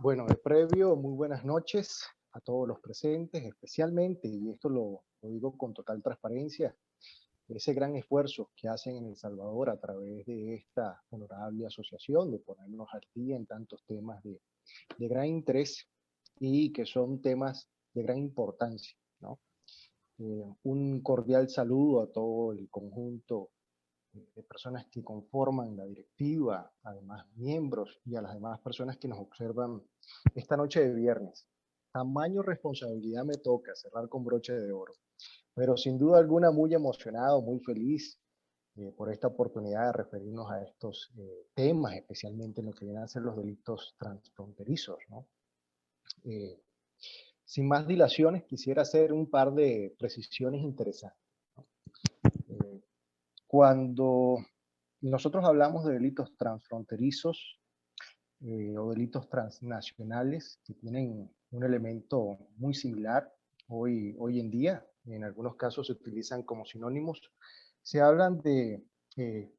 Bueno, de previo, muy buenas noches a todos los presentes, especialmente, y esto lo digo con total transparencia, ese gran esfuerzo que hacen en El Salvador a través de esta honorable asociación, de ponernos al día en tantos temas de gran interés y que son temas de gran importancia, ¿no? Un cordial saludo a todo el conjunto de personas que conforman la directiva, además miembros y a las demás personas que nos observan esta noche de viernes. Tamaño responsabilidad me toca cerrar con broche de oro, pero sin duda alguna muy emocionado, muy feliz por esta oportunidad de referirnos a estos temas, especialmente en lo que vienen a ser los delitos transfronterizos, ¿no? Eh, Sin más dilaciones, quisiera hacer un par de precisiones interesantes. Eh, Cuando nosotros hablamos de delitos transfronterizos o delitos transnacionales que tienen un elemento muy similar hoy en día, en algunos casos se utilizan como sinónimos, se hablan de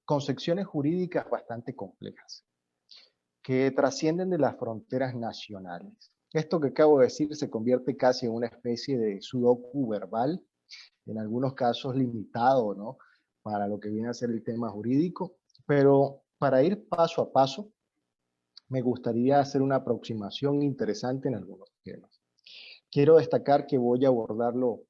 concepciones jurídicas bastante complejas que trascienden de las fronteras nacionales. Esto que acabo de decir se convierte casi en una especie de sudoku verbal, en algunos casos limitado, ¿no? Para lo que viene a ser el tema jurídico, pero para ir paso a paso, me gustaría hacer una aproximación interesante en algunos temas. Quiero destacar que voy a abordarlo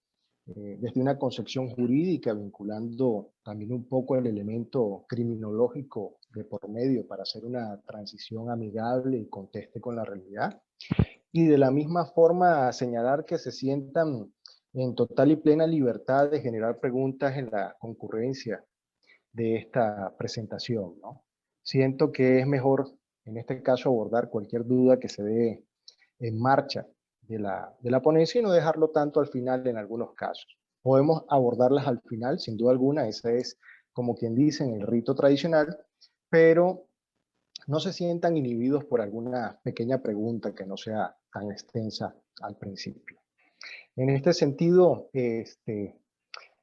desde una concepción jurídica, vinculando también un poco el elemento criminológico de por medio para hacer una transición amigable y conteste con la realidad. Y de la misma forma señalar que se sientan en total y plena libertad de generar preguntas en la concurrencia de esta presentación, ¿no? Siento que es mejor, en este caso, abordar cualquier duda que se dé en marcha de la ponencia y no dejarlo tanto al final en algunos casos. Podemos abordarlas al final, sin duda alguna, ese es, como quien dice, en el rito tradicional, pero no se sientan inhibidos por alguna pequeña pregunta que no sea tan extensa al principio. En este sentido,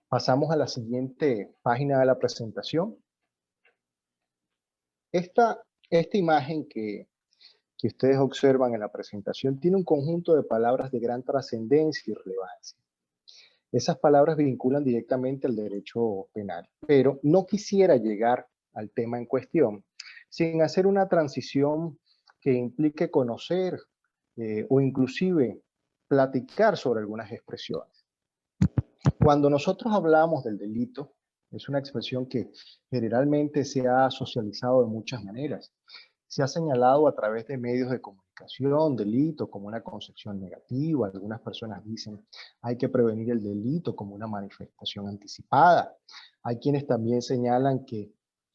pasamos a la siguiente página de la presentación. Esta imagen que ustedes observan en la presentación tiene un conjunto de palabras de gran trascendencia y relevancia. Esas palabras vinculan directamente al derecho penal, pero no quisiera llegar al tema en cuestión sin hacer una transición que implique conocer o inclusive platicar sobre algunas expresiones. Cuando nosotros hablamos del delito, es una expresión que generalmente se ha socializado de muchas maneras. Se ha señalado a través de medios de comunicación delito como una concepción negativa. Algunas personas dicen hay que prevenir el delito como una manifestación anticipada. Hay quienes también señalan que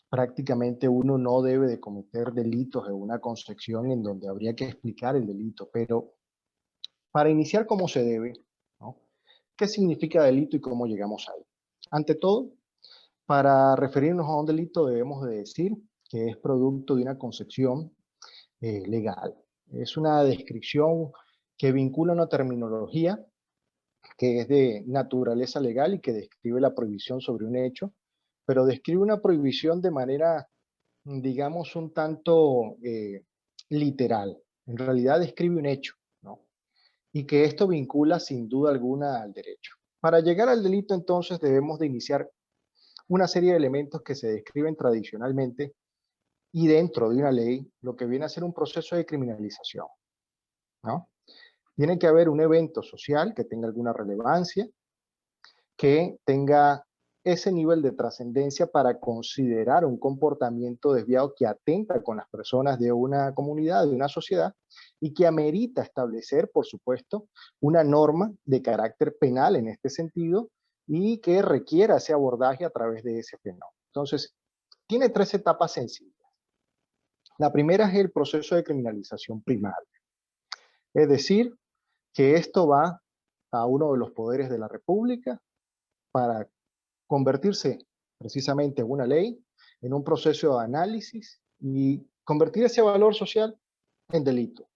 prácticamente uno no debe de cometer delitos en una concepción en donde habría que explicar el delito. Pero para iniciar como se debe, ¿no? ¿Qué significa delito y cómo llegamos ahí? Ante todo, para referirnos a un delito debemos de decir que es producto de una concepción legal. Es una descripción que vincula una terminología que es de naturaleza legal y que describe la prohibición sobre un hecho, pero describe una prohibición de manera, digamos, un tanto literal. En realidad describe un hecho, ¿no? Y que esto vincula sin duda alguna al derecho. Para llegar al delito, entonces, debemos de iniciar una serie de elementos que se describen tradicionalmente y dentro de una ley, lo que viene a ser un proceso de criminalización, ¿no? Tiene que haber un evento social que tenga alguna relevancia, que tenga ese nivel de trascendencia para considerar un comportamiento desviado que atenta con las personas de una comunidad, de una sociedad, y que amerita establecer, por supuesto, una norma de carácter penal en este sentido y que requiera ese abordaje a través de ese fenómeno. Entonces, tiene tres etapas sencillas. La primera es el proceso de criminalización primaria, es decir, que esto va a uno de los poderes de la República para convertirse precisamente en una ley, en un proceso de análisis y convertir ese valor social en delito,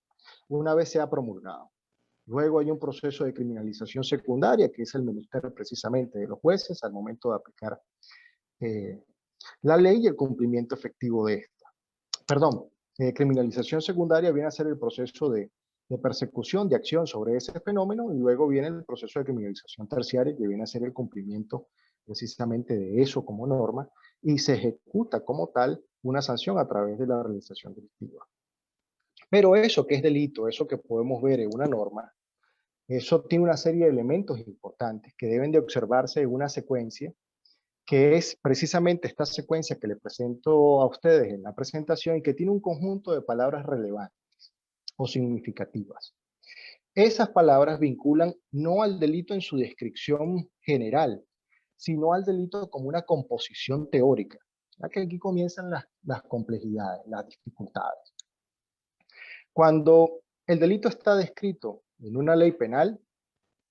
una vez sea promulgado. Luego hay un proceso de criminalización secundaria, que es el ministerio precisamente de los jueces al momento de aplicar eh, la ley y el cumplimiento efectivo de esta. Perdón, criminalización secundaria viene a ser el proceso de persecución, de acción sobre ese fenómeno, y luego viene el proceso de criminalización terciaria, que viene a ser el cumplimiento precisamente de eso como norma, y se ejecuta como tal una sanción a través de la realización delictiva. Pero eso que es delito, eso que podemos ver en una norma, eso tiene una serie de elementos importantes que deben de observarse en una secuencia, que es precisamente esta secuencia que le presento a ustedes en la presentación y que tiene un conjunto de palabras relevantes o significativas. Esas palabras vinculan no al delito en su descripción general, sino al delito como una composición teórica. Ya que aquí comienzan las complejidades, las dificultades. Cuando el delito está descrito en una ley penal,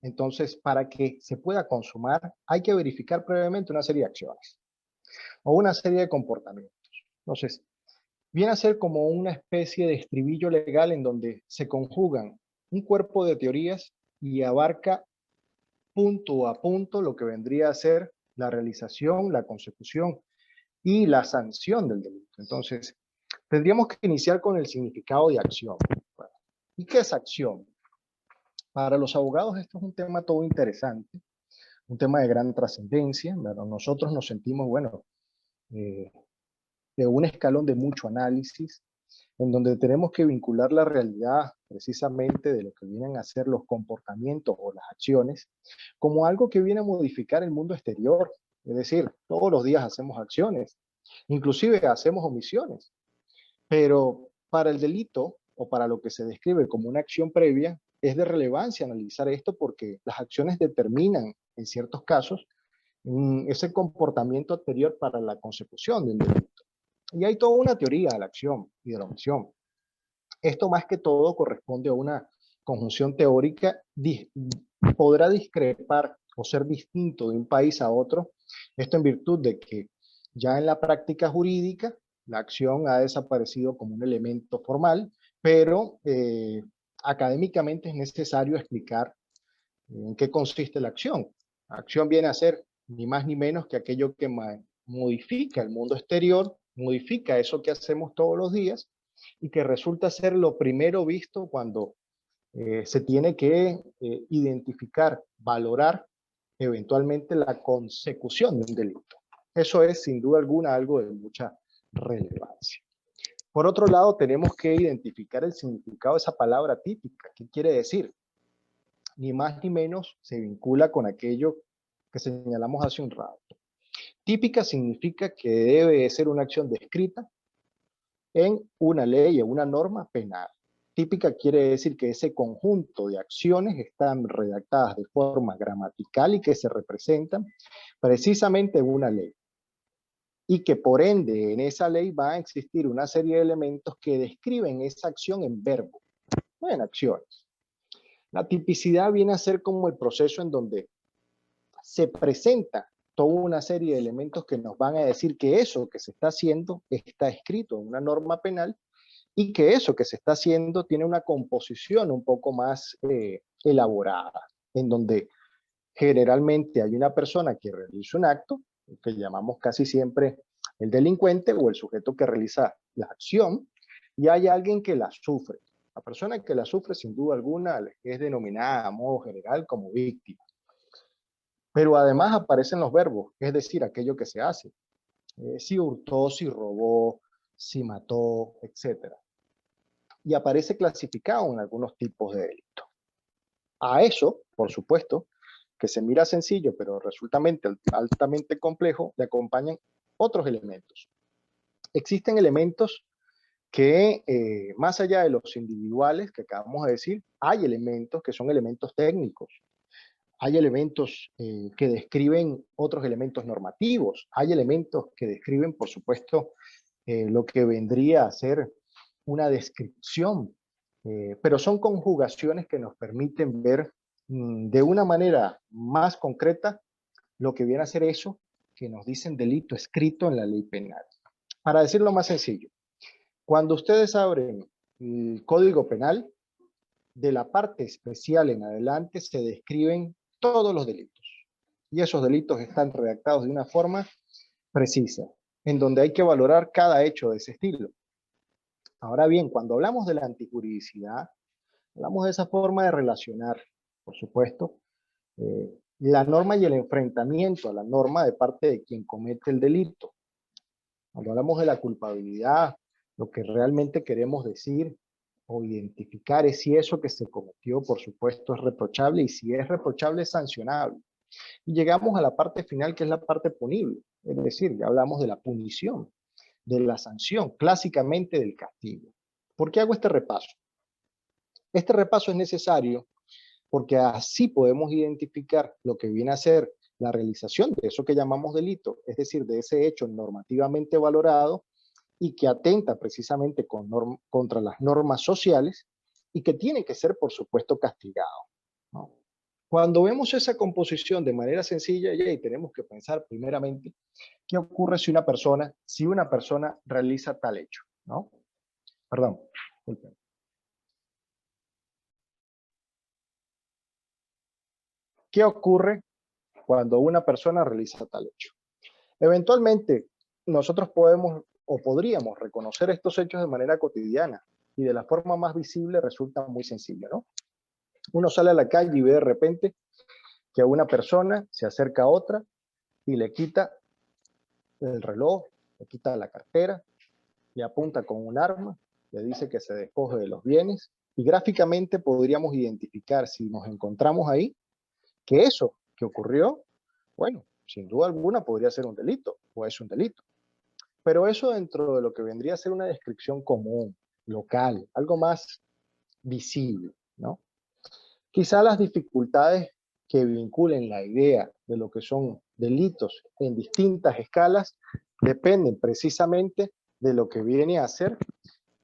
entonces para que se pueda consumar hay que verificar previamente una serie de acciones o una serie de comportamientos. Entonces, viene a ser como una especie de estribillo legal en donde se conjugan un cuerpo de teorías y abarca punto a punto lo que vendría a ser la realización, la consecución y la sanción del delito. Entonces, tendríamos que iniciar con el significado de acción. Bueno, ¿y qué es acción? Para los abogados esto es un tema todo interesante, un tema de gran trascendencia. Nosotros nos sentimos, bueno, eh, de un escalón de mucho análisis, en donde tenemos que vincular la realidad precisamente de lo que vienen a ser los comportamientos o las acciones, como algo que viene a modificar el mundo exterior. Es decir, todos los días hacemos acciones, inclusive hacemos omisiones, pero para el delito o para lo que se describe como una acción previa, es de relevancia analizar esto porque las acciones determinan, en ciertos casos, ese comportamiento anterior para la consecución del delito. Y hay toda una teoría de la acción y de la omisión. Esto más que todo corresponde a una conjunción teórica, podrá discrepar o ser distinto de un país a otro, esto en virtud de que ya en la práctica jurídica la acción ha desaparecido como un elemento formal, pero académicamente es necesario explicar en qué consiste la acción. La acción viene a ser ni más ni menos que aquello que modifica el mundo exterior, modifica eso que hacemos todos los días y que resulta ser lo primero visto cuando se tiene que identificar, valorar eventualmente la consecución de un delito. Eso es sin duda alguna algo de mucha relevancia. Por otro lado, tenemos que identificar el significado de esa palabra típica. ¿Qué quiere decir? Ni más ni menos se vincula con aquello que señalamos hace un rato. Típica significa que debe ser una acción descrita en una ley o una norma penal. Típica quiere decir que ese conjunto de acciones están redactadas de forma gramatical y que se representan precisamente en una ley. Y que por ende en esa ley va a existir una serie de elementos que describen esa acción en verbo, no en acciones. La tipicidad viene a ser como el proceso en donde se presenta toda una serie de elementos que nos van a decir que eso que se está haciendo está escrito en una norma penal y que eso que se está haciendo tiene una composición un poco más elaborada, en donde generalmente hay una persona que realiza un acto, que llamamos casi siempre el delincuente o el sujeto que realiza la acción, y hay alguien que la sufre. La persona que la sufre, sin duda alguna, es denominada a modo general como víctima. Pero además aparecen los verbos, es decir, aquello que se hace. Si hurtó, si robó, si mató, etc. Y aparece clasificado en algunos tipos de delito. A eso, por supuesto, que se mira sencillo, pero resulta altamente complejo, le acompañan otros elementos. Existen elementos que, más allá de los individuales que acabamos de decir, hay elementos que son elementos técnicos. Hay elementos que describen otros elementos normativos. Hay elementos que describen, por supuesto, lo que vendría a ser una descripción, pero son conjugaciones que nos permiten ver de una manera más concreta lo que viene a ser eso que nos dicen delito escrito en la ley penal. Para decirlo más sencillo, cuando ustedes abren el Código Penal, de la parte especial en adelante se describen todos los delitos. Y esos delitos están redactados de una forma precisa, en donde hay que valorar cada hecho de ese estilo. Ahora bien, cuando hablamos de la antijuridicidad, hablamos de esa forma de relacionar, por supuesto, la norma y el enfrentamiento a la norma de parte de quien comete el delito. Cuando hablamos de la culpabilidad, lo que realmente queremos decir o identificar es si eso que se cometió, por supuesto, es reprochable, y si es reprochable, es sancionable. Y llegamos a la parte final, que es la parte punible. Es decir, ya hablamos de la punición, de la sanción, clásicamente del castigo. ¿Por qué hago este repaso? Este repaso es necesario porque así podemos identificar lo que viene a ser la realización de eso que llamamos delito, es decir, de ese hecho normativamente valorado y que atenta precisamente contra las normas sociales y que tiene que ser, por supuesto, castigado, ¿no? Cuando vemos esa composición de manera sencilla, ya tenemos que pensar primeramente qué ocurre si una persona realiza tal hecho, ¿no? Perdón. Disculpen. ¿Qué ocurre cuando una persona realiza tal hecho? Eventualmente, nosotros podemos o podríamos reconocer estos hechos de manera cotidiana y de la forma más visible resulta muy sencillo, ¿no? Uno sale a la calle y ve de repente que a una persona se acerca a otra y le quita el reloj, le quita la cartera, le apunta con un arma, le dice que se despoje de los bienes y gráficamente podríamos identificar, si nos encontramos ahí, que eso que ocurrió, bueno, sin duda alguna podría ser un delito o es un delito. Pero eso dentro de lo que vendría a ser una descripción común, local, algo más visible, ¿no? Quizá las dificultades que vinculen la idea de lo que son delitos en distintas escalas dependen precisamente de lo que viene a ser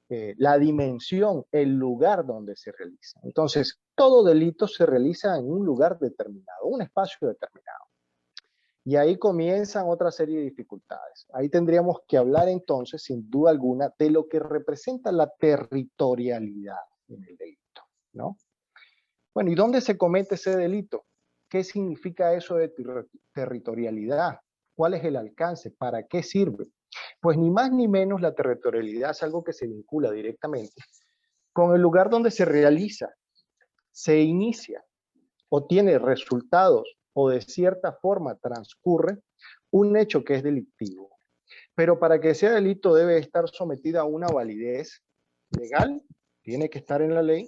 la dimensión, el lugar donde se realiza. Entonces, todo delito se realiza en un lugar determinado, un espacio determinado. Y ahí comienzan otra serie de dificultades. Ahí tendríamos que hablar entonces, sin duda alguna, de lo que representa la territorialidad en el delito, ¿no? Bueno, ¿y dónde se comete ese delito? ¿Qué significa eso de territorialidad? ¿Cuál es el alcance? ¿Para qué sirve? Pues ni más ni menos la territorialidad es algo que se vincula directamente con el lugar donde se realiza, se inicia o tiene resultados o de cierta forma transcurre un hecho que es delictivo. Pero para que sea delito debe estar sometida a una validez legal, tiene que estar en la ley,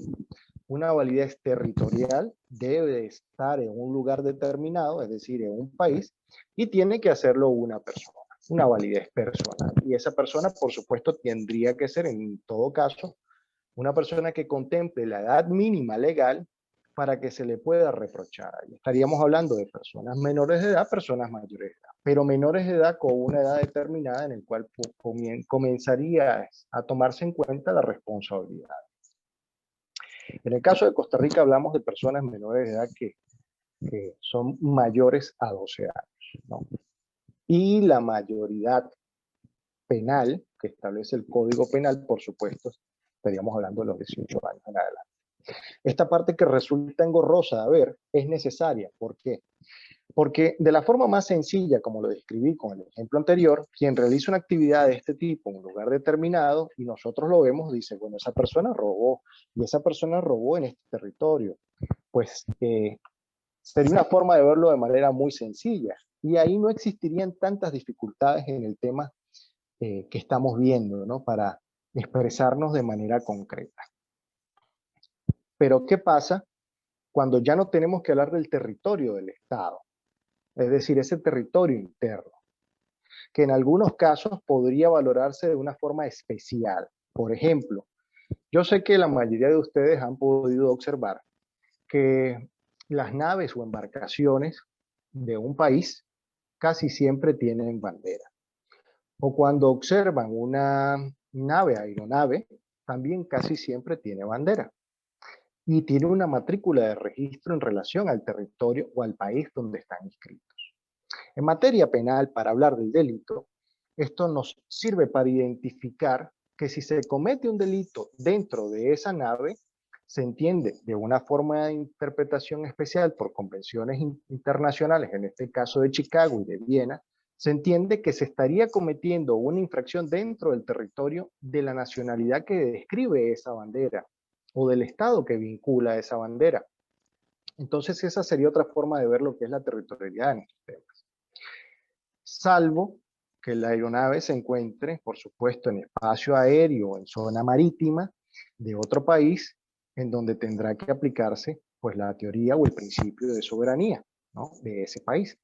una validez territorial, debe estar en un lugar determinado, es decir, en un país, y tiene que hacerlo una persona, una validez personal. Y esa persona, por supuesto, tendría que ser, en todo caso, una persona que contemple la edad mínima legal para que se le pueda reprochar. Y estaríamos hablando de personas menores de edad, personas mayores de edad, pero menores de edad con una edad determinada en el cual comenzaría a tomarse en cuenta la responsabilidad. En el caso de Costa Rica hablamos de personas menores de edad que son mayores a 12 años, ¿no? Y la mayoridad penal que establece el Código Penal, por supuesto, estaríamos hablando de los 18 años en adelante. Esta parte que resulta engorrosa de ver es necesaria. ¿Por qué? Porque de la forma más sencilla, como lo describí con el ejemplo anterior, quien realiza una actividad de este tipo en un lugar determinado y nosotros lo vemos, dice, bueno, esa persona robó y esa persona robó en este territorio. Pues sería una forma de verlo de manera muy sencilla y ahí no existirían tantas dificultades en el tema que estamos viendo, ¿no? Para expresarnos de manera concreta. Pero ¿qué pasa cuando ya no tenemos que hablar del territorio del Estado? Es decir, ese territorio interno, que en algunos casos podría valorarse de una forma especial. Por ejemplo, yo sé que la mayoría de ustedes han podido observar que las naves o embarcaciones de un país casi siempre tienen bandera. O cuando observan una nave, aeronave, también casi siempre tiene bandera. Y tiene una matrícula de registro en relación al territorio o al país donde están inscritos. En materia penal, para hablar del delito, esto nos sirve para identificar que si se comete un delito dentro de esa nave, se entiende de una forma de interpretación especial por convenciones internacionales, en este caso de Chicago y de Viena, se entiende que se estaría cometiendo una infracción dentro del territorio de la nacionalidad que describe esa bandera o del estado que vincula esa bandera. Entonces esa sería otra forma de ver lo que es la territorialidad en estos temas. Salvo que la aeronave se encuentre, por supuesto, en espacio aéreo o en zona marítima de otro país, en donde tendrá que aplicarse pues la teoría o el principio de soberanía, ¿no?, de ese país.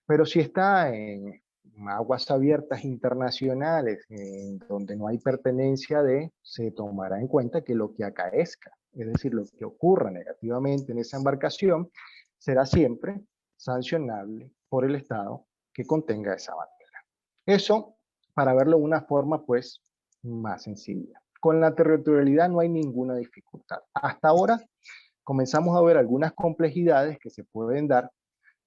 Pero si está en aguas abiertas internacionales, en donde no hay pertenencia se tomará en cuenta que lo que acaezca, es decir, lo que ocurra negativamente en esa embarcación, será siempre sancionable por el Estado que contenga esa bandera. Eso para verlo de una forma pues más sencilla. Con la territorialidad no hay ninguna dificultad. Hasta ahora comenzamos a ver algunas complejidades que se pueden dar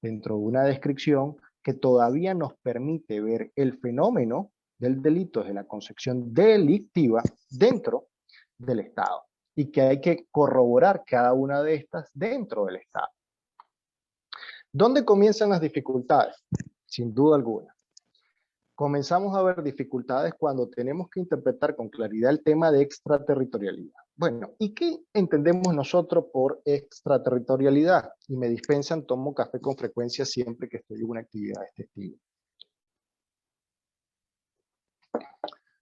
dentro de una descripción que todavía nos permite ver el fenómeno del delito de la concepción delictiva dentro del Estado y que hay que corroborar cada una de estas dentro del Estado. ¿Dónde comienzan las dificultades? Sin duda alguna. Comenzamos a ver dificultades cuando tenemos que interpretar con claridad el tema de extraterritorialidad. Bueno, ¿y qué entendemos nosotros por extraterritorialidad? Y me dispensan, tomo café con frecuencia siempre que estoy en una actividad de este estilo.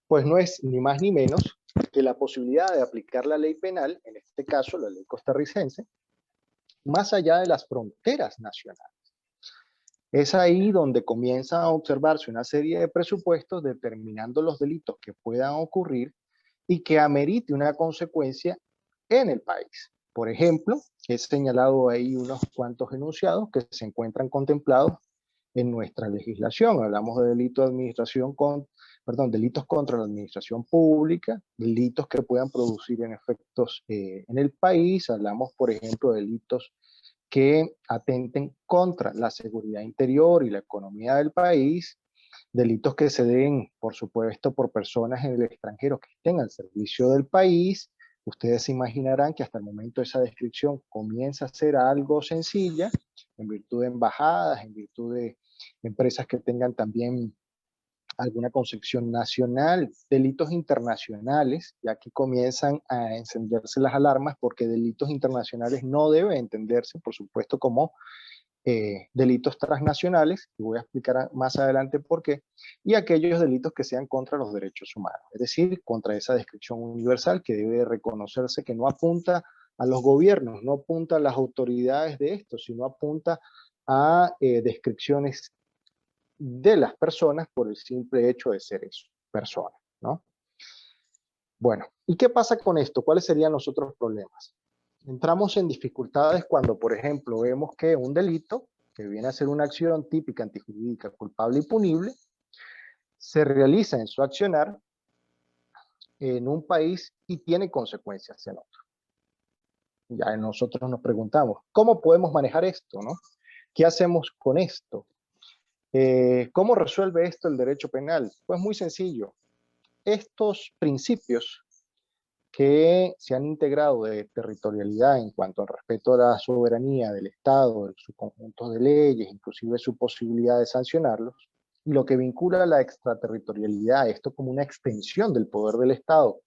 Pues no es ni más ni menos que la posibilidad de aplicar la ley penal, en este caso la ley costarricense, más allá de las fronteras nacionales. Es ahí donde comienza a observarse una serie de presupuestos determinando los delitos que puedan ocurrir y que amerite una consecuencia en el país. Por ejemplo, he señalado ahí unos cuantos enunciados que se encuentran contemplados en nuestra legislación. Hablamos de delitos de administración delitos contra la administración pública, delitos que puedan producir en efectos en el país. Hablamos, por ejemplo, de delitos que atenten contra la seguridad interior y la economía del país, delitos que se den, por supuesto, por personas en el extranjero que estén al servicio del país. Ustedes se imaginarán que hasta el momento esa descripción comienza a ser algo sencilla, en virtud de embajadas, en virtud de empresas que tengan también alguna concepción nacional, delitos internacionales, y aquí comienzan a encenderse las alarmas porque delitos internacionales no deben entenderse, por supuesto, como delitos transnacionales, y voy a explicar más adelante por qué, y aquellos delitos que sean contra los derechos humanos, es decir, contra esa descripción universal que debe reconocerse que no apunta a los gobiernos, no apunta a las autoridades de esto, sino apunta a descripciones de las personas por el simple hecho de ser eso, personas, ¿no? Bueno, ¿y qué pasa con esto? ¿Cuáles serían los otros problemas? Entramos en dificultades cuando, por ejemplo, vemos que un delito, que viene a ser una acción típica antijurídica, culpable y punible, se realiza en su accionar en un país y tiene consecuencias en otro. Ya nosotros nos preguntamos, ¿cómo podemos manejar esto, no? ¿Qué hacemos con esto? ¿Cómo resuelve esto el derecho penal? Pues muy sencillo. Estos principios que se han integrado de territorialidad en cuanto al respeto a la soberanía del Estado, de su conjunto de leyes, inclusive su posibilidad de sancionarlos, y lo que vincula a la extraterritorialidad, esto como una extensión del poder del Estado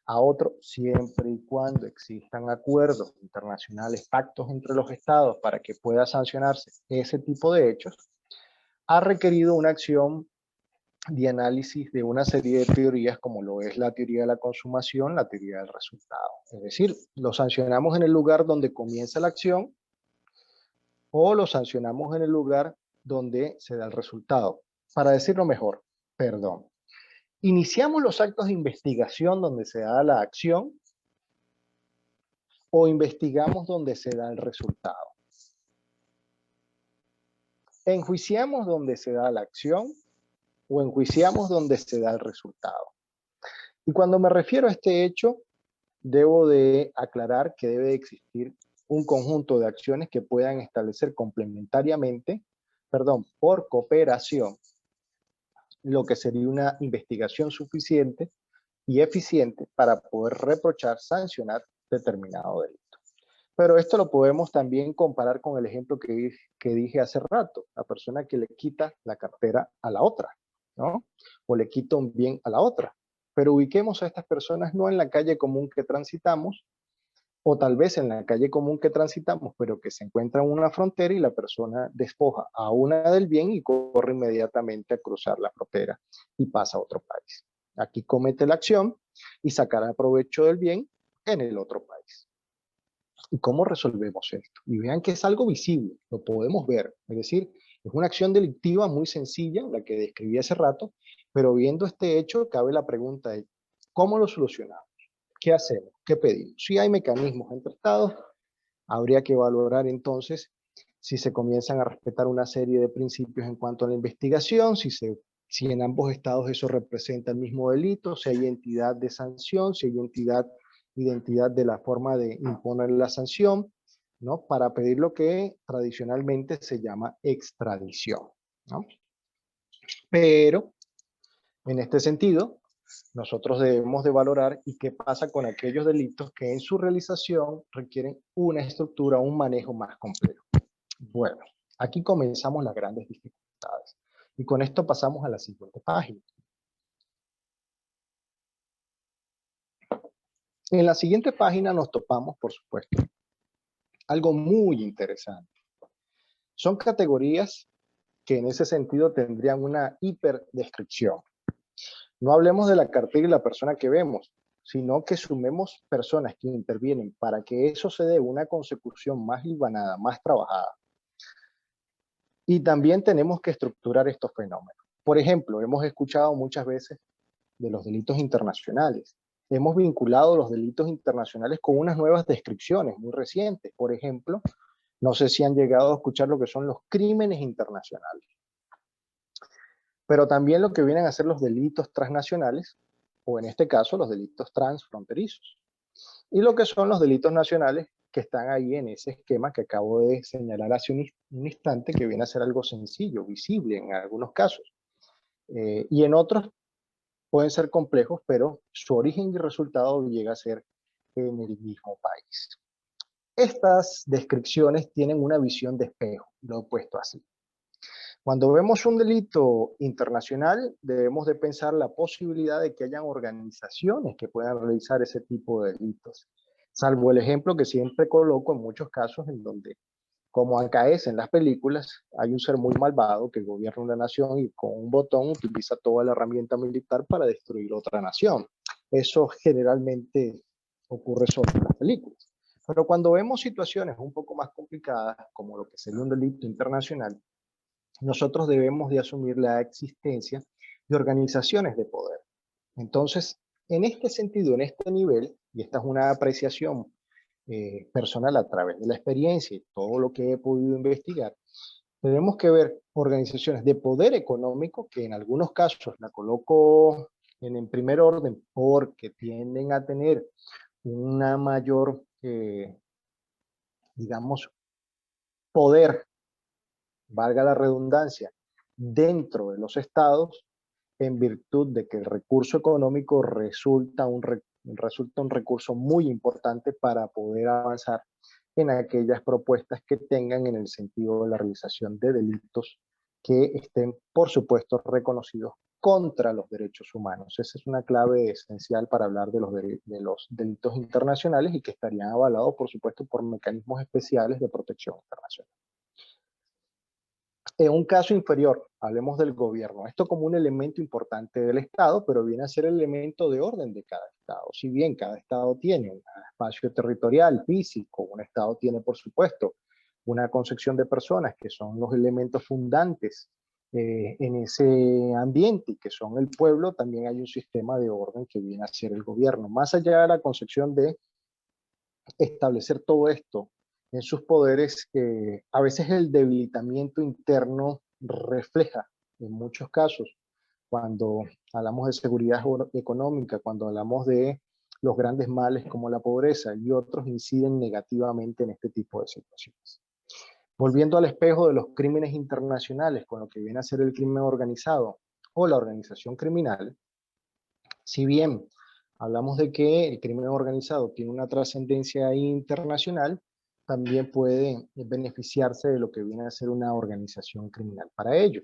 a otro, siempre y cuando existan acuerdos internacionales, pactos entre los Estados para que pueda sancionarse ese tipo de hechos, ha requerido una acción de análisis de una serie de teorías como lo es la teoría de la consumación, la teoría del resultado. Es decir, lo sancionamos en el lugar donde comienza la acción o lo sancionamos en el lugar donde se da el resultado. Para decirlo mejor, perdón. ¿Iniciamos los actos de investigación donde se da la acción o investigamos donde se da el resultado? ¿Enjuiciamos donde se da la acción o enjuiciamos donde se da el resultado? Y cuando me refiero a este hecho, debo de aclarar que debe de existir un conjunto de acciones que puedan establecer complementariamente, por cooperación, lo que sería una investigación suficiente y eficiente para poder reprochar, sancionar determinado delito. Pero esto lo podemos también comparar con el ejemplo que dije hace rato, la persona que le quita la cartera a la otra, ¿no? O le quita un bien a la otra. Pero ubiquemos a estas personas no en la calle común que transitamos, o tal vez en la calle común que transitamos, pero que se encuentra en una frontera y la persona despoja a una del bien y corre inmediatamente a cruzar la frontera y pasa a otro país. Aquí comete la acción y sacará provecho del bien en el otro país. ¿Y cómo resolvemos esto? Y vean que es algo visible, lo podemos ver. Es decir, es una acción delictiva muy sencilla, la que describí hace rato, pero viendo este hecho, cabe la pregunta de ¿cómo lo solucionamos? ¿Qué hacemos? ¿Qué pedimos? Si hay mecanismos entre estados, habría que valorar entonces si se comienzan a respetar una serie de principios en cuanto a la investigación, si en ambos estados eso representa el mismo delito, si hay entidad de sanción, si hay identidad de la forma de imponer la sanción, ¿no? Para pedir lo que tradicionalmente se llama extradición, ¿no? Pero en este sentido, nosotros debemos de valorar y qué pasa con aquellos delitos que en su realización requieren una estructura, un manejo más complejo. Bueno, aquí comenzamos las grandes dificultades. Y con esto pasamos a la siguiente página. En la siguiente página nos topamos, por supuesto, algo muy interesante. Son categorías que en ese sentido tendrían una hiperdescripción. No hablemos de la cartera y la persona que vemos, sino que sumemos personas que intervienen para que eso se dé una consecución más hilvanada, más trabajada. Y también tenemos que estructurar estos fenómenos. Por ejemplo, hemos escuchado muchas veces de los delitos internacionales. Hemos vinculado los delitos internacionales con unas nuevas descripciones muy recientes. Por ejemplo, no sé si han llegado a escuchar lo que son los crímenes internacionales, pero también lo que vienen a ser los delitos transnacionales, o en este caso los delitos transfronterizos, y lo que son los delitos nacionales que están ahí en ese esquema que acabo de señalar hace un instante, que viene a ser algo sencillo, visible en algunos casos, y en otros pueden ser complejos, pero su origen y resultado llega a ser en el mismo país. Estas descripciones tienen una visión de espejo, lo he puesto así. Cuando vemos un delito internacional, debemos de pensar la posibilidad de que hayan organizaciones que puedan realizar ese tipo de delitos, salvo el ejemplo que siempre coloco en muchos casos en donde, como acaece en las películas, hay un ser muy malvado que gobierna una nación y con un botón utiliza toda la herramienta militar para destruir otra nación. Eso generalmente ocurre solo en las películas. Pero cuando vemos situaciones un poco más complicadas, como lo que sería un delito internacional, nosotros debemos de asumir la existencia de organizaciones de poder. Entonces, en este sentido, en este nivel, y esta es una apreciación personal a través de la experiencia y todo lo que he podido investigar, tenemos que ver organizaciones de poder económico, que en algunos casos la coloco en primer orden porque tienden a tener una mayor, digamos, poder, valga la redundancia, dentro de los estados, en virtud de que el recurso económico resulta un recurso muy importante para poder avanzar en aquellas propuestas que tengan en el sentido de la realización de delitos que estén, por supuesto, reconocidos contra los derechos humanos. Esa es una clave esencial para hablar de de los delitos internacionales y que estarían avalados, por supuesto, por mecanismos especiales de protección internacional. En un caso inferior, hablemos del gobierno, esto como un elemento importante del Estado, pero viene a ser el elemento de orden de cada Estado. Si bien cada Estado tiene un espacio territorial, físico, un Estado tiene, por supuesto, una concepción de personas que son los elementos fundantes en ese ambiente y que son el pueblo, también hay un sistema de orden que viene a ser el gobierno. Más allá de la concepción de establecer todo esto en sus poderes, a veces el debilitamiento interno refleja en muchos casos, cuando hablamos de seguridad económica, cuando hablamos de los grandes males como la pobreza y otros inciden negativamente en este tipo de situaciones. Volviendo al espejo de los crímenes internacionales con lo que viene a ser el crimen organizado o la organización criminal, si bien hablamos de que el crimen organizado tiene una trascendencia internacional, también puede beneficiarse de lo que viene a ser una organización criminal para ello.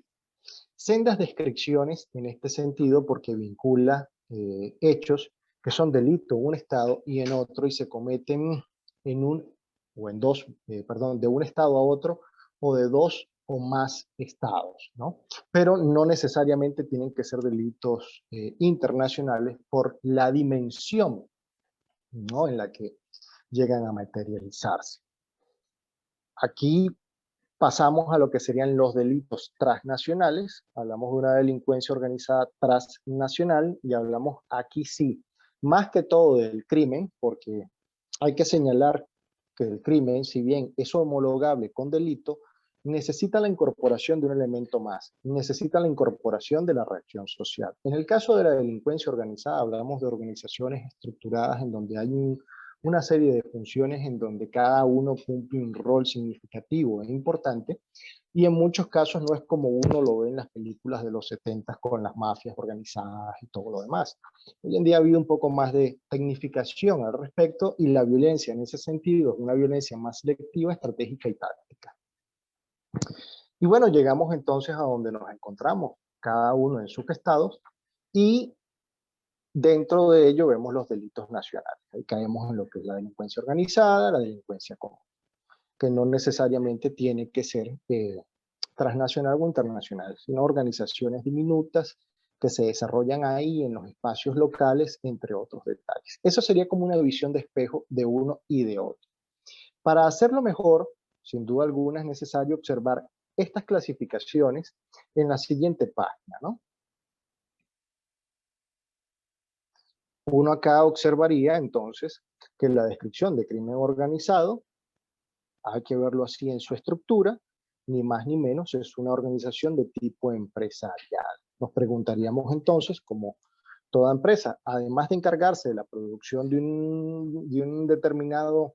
Sendas descripciones en este sentido porque vincula hechos que son delito en un estado y en otro y se cometen en un o en dos, perdón, de un estado a otro o de dos o más estados, ¿no? Pero no necesariamente tienen que ser delitos internacionales por la dimensión, ¿no?, en la que llegan a materializarse. Aquí pasamos a lo que serían los delitos transnacionales, hablamos de una delincuencia organizada transnacional y hablamos aquí sí, más que todo del crimen, porque hay que señalar que el crimen, si bien es homologable con delito, necesita la incorporación de un elemento más, necesita la incorporación de la reacción social. En el caso de la delincuencia organizada, hablamos de organizaciones estructuradas en donde hay una serie de funciones en donde cada uno cumple un rol significativo e importante, y en muchos casos no es como uno lo ve en las películas de los 70 con las mafias organizadas y todo lo demás. Hoy en día ha habido un poco más de tecnificación al respecto y la violencia en ese sentido es una violencia más selectiva, estratégica y táctica. Y bueno, llegamos entonces a donde nos encontramos, cada uno en sus estados, y dentro de ello vemos los delitos nacionales. Ahí caemos en lo que es la delincuencia organizada, la delincuencia común, que no necesariamente tiene que ser transnacional o internacional, sino organizaciones diminutas que se desarrollan ahí en los espacios locales, entre otros detalles. Eso sería como una visión de espejo de uno y de otro. Para hacerlo mejor, sin duda alguna, es necesario observar estas clasificaciones en la siguiente página, ¿no? Uno acá observaría entonces que la descripción de crimen organizado, hay que verlo así en su estructura, ni más ni menos es una organización de tipo empresarial. Nos preguntaríamos entonces, como toda empresa, además de encargarse de la producción de un determinado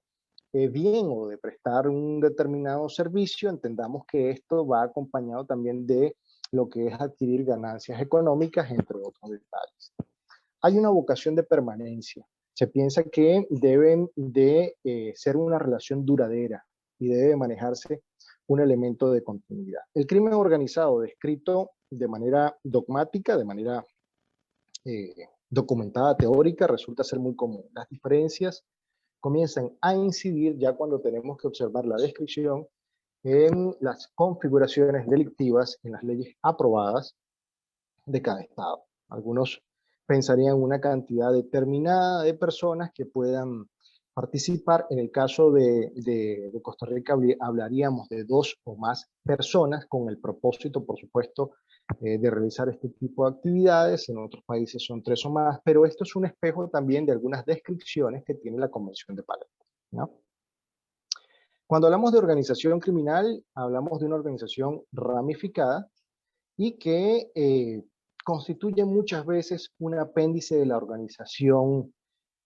bien o de prestar un determinado servicio, entendamos que esto va acompañado también de lo que es adquirir ganancias económicas, entre otros detalles. Hay una vocación de permanencia. Se piensa que deben de ser una relación duradera y debe manejarse un elemento de continuidad. El crimen organizado descrito de manera dogmática, de manera documentada, teórica, resulta ser muy común. Las diferencias comienzan a incidir ya cuando tenemos que observar la descripción en las configuraciones delictivas, en las leyes aprobadas de cada estado. Algunos pensarían una cantidad determinada de personas que puedan participar. En el caso de Costa Rica hablaríamos de 2 o más personas con el propósito, por supuesto, de realizar este tipo de actividades. En otros países son 3 o más, pero esto es un espejo también de algunas descripciones que tiene la Convención de Palermo, ¿no? Cuando hablamos de organización criminal, hablamos de una organización ramificada y que constituye muchas veces un apéndice de la organización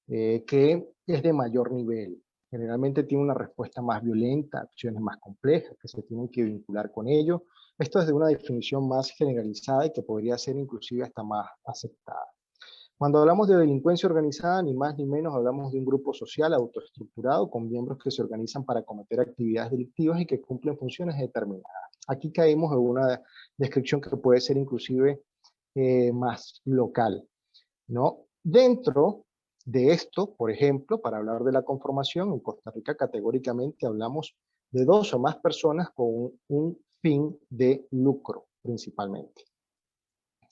que es de mayor nivel. Generalmente tiene una respuesta más violenta, acciones más complejas que se tienen que vincular con ello. Esto es de una definición más generalizada y que podría ser inclusive hasta más aceptada. Cuando hablamos de delincuencia organizada, ni más ni menos hablamos de un grupo social autoestructurado con miembros que se organizan para cometer actividades delictivas y que cumplen funciones determinadas. Aquí caemos en una descripción que puede ser inclusive más local, ¿no? Dentro de esto, por ejemplo, para hablar de la conformación, en Costa Rica categóricamente hablamos de 2 o más personas con un fin de lucro principalmente.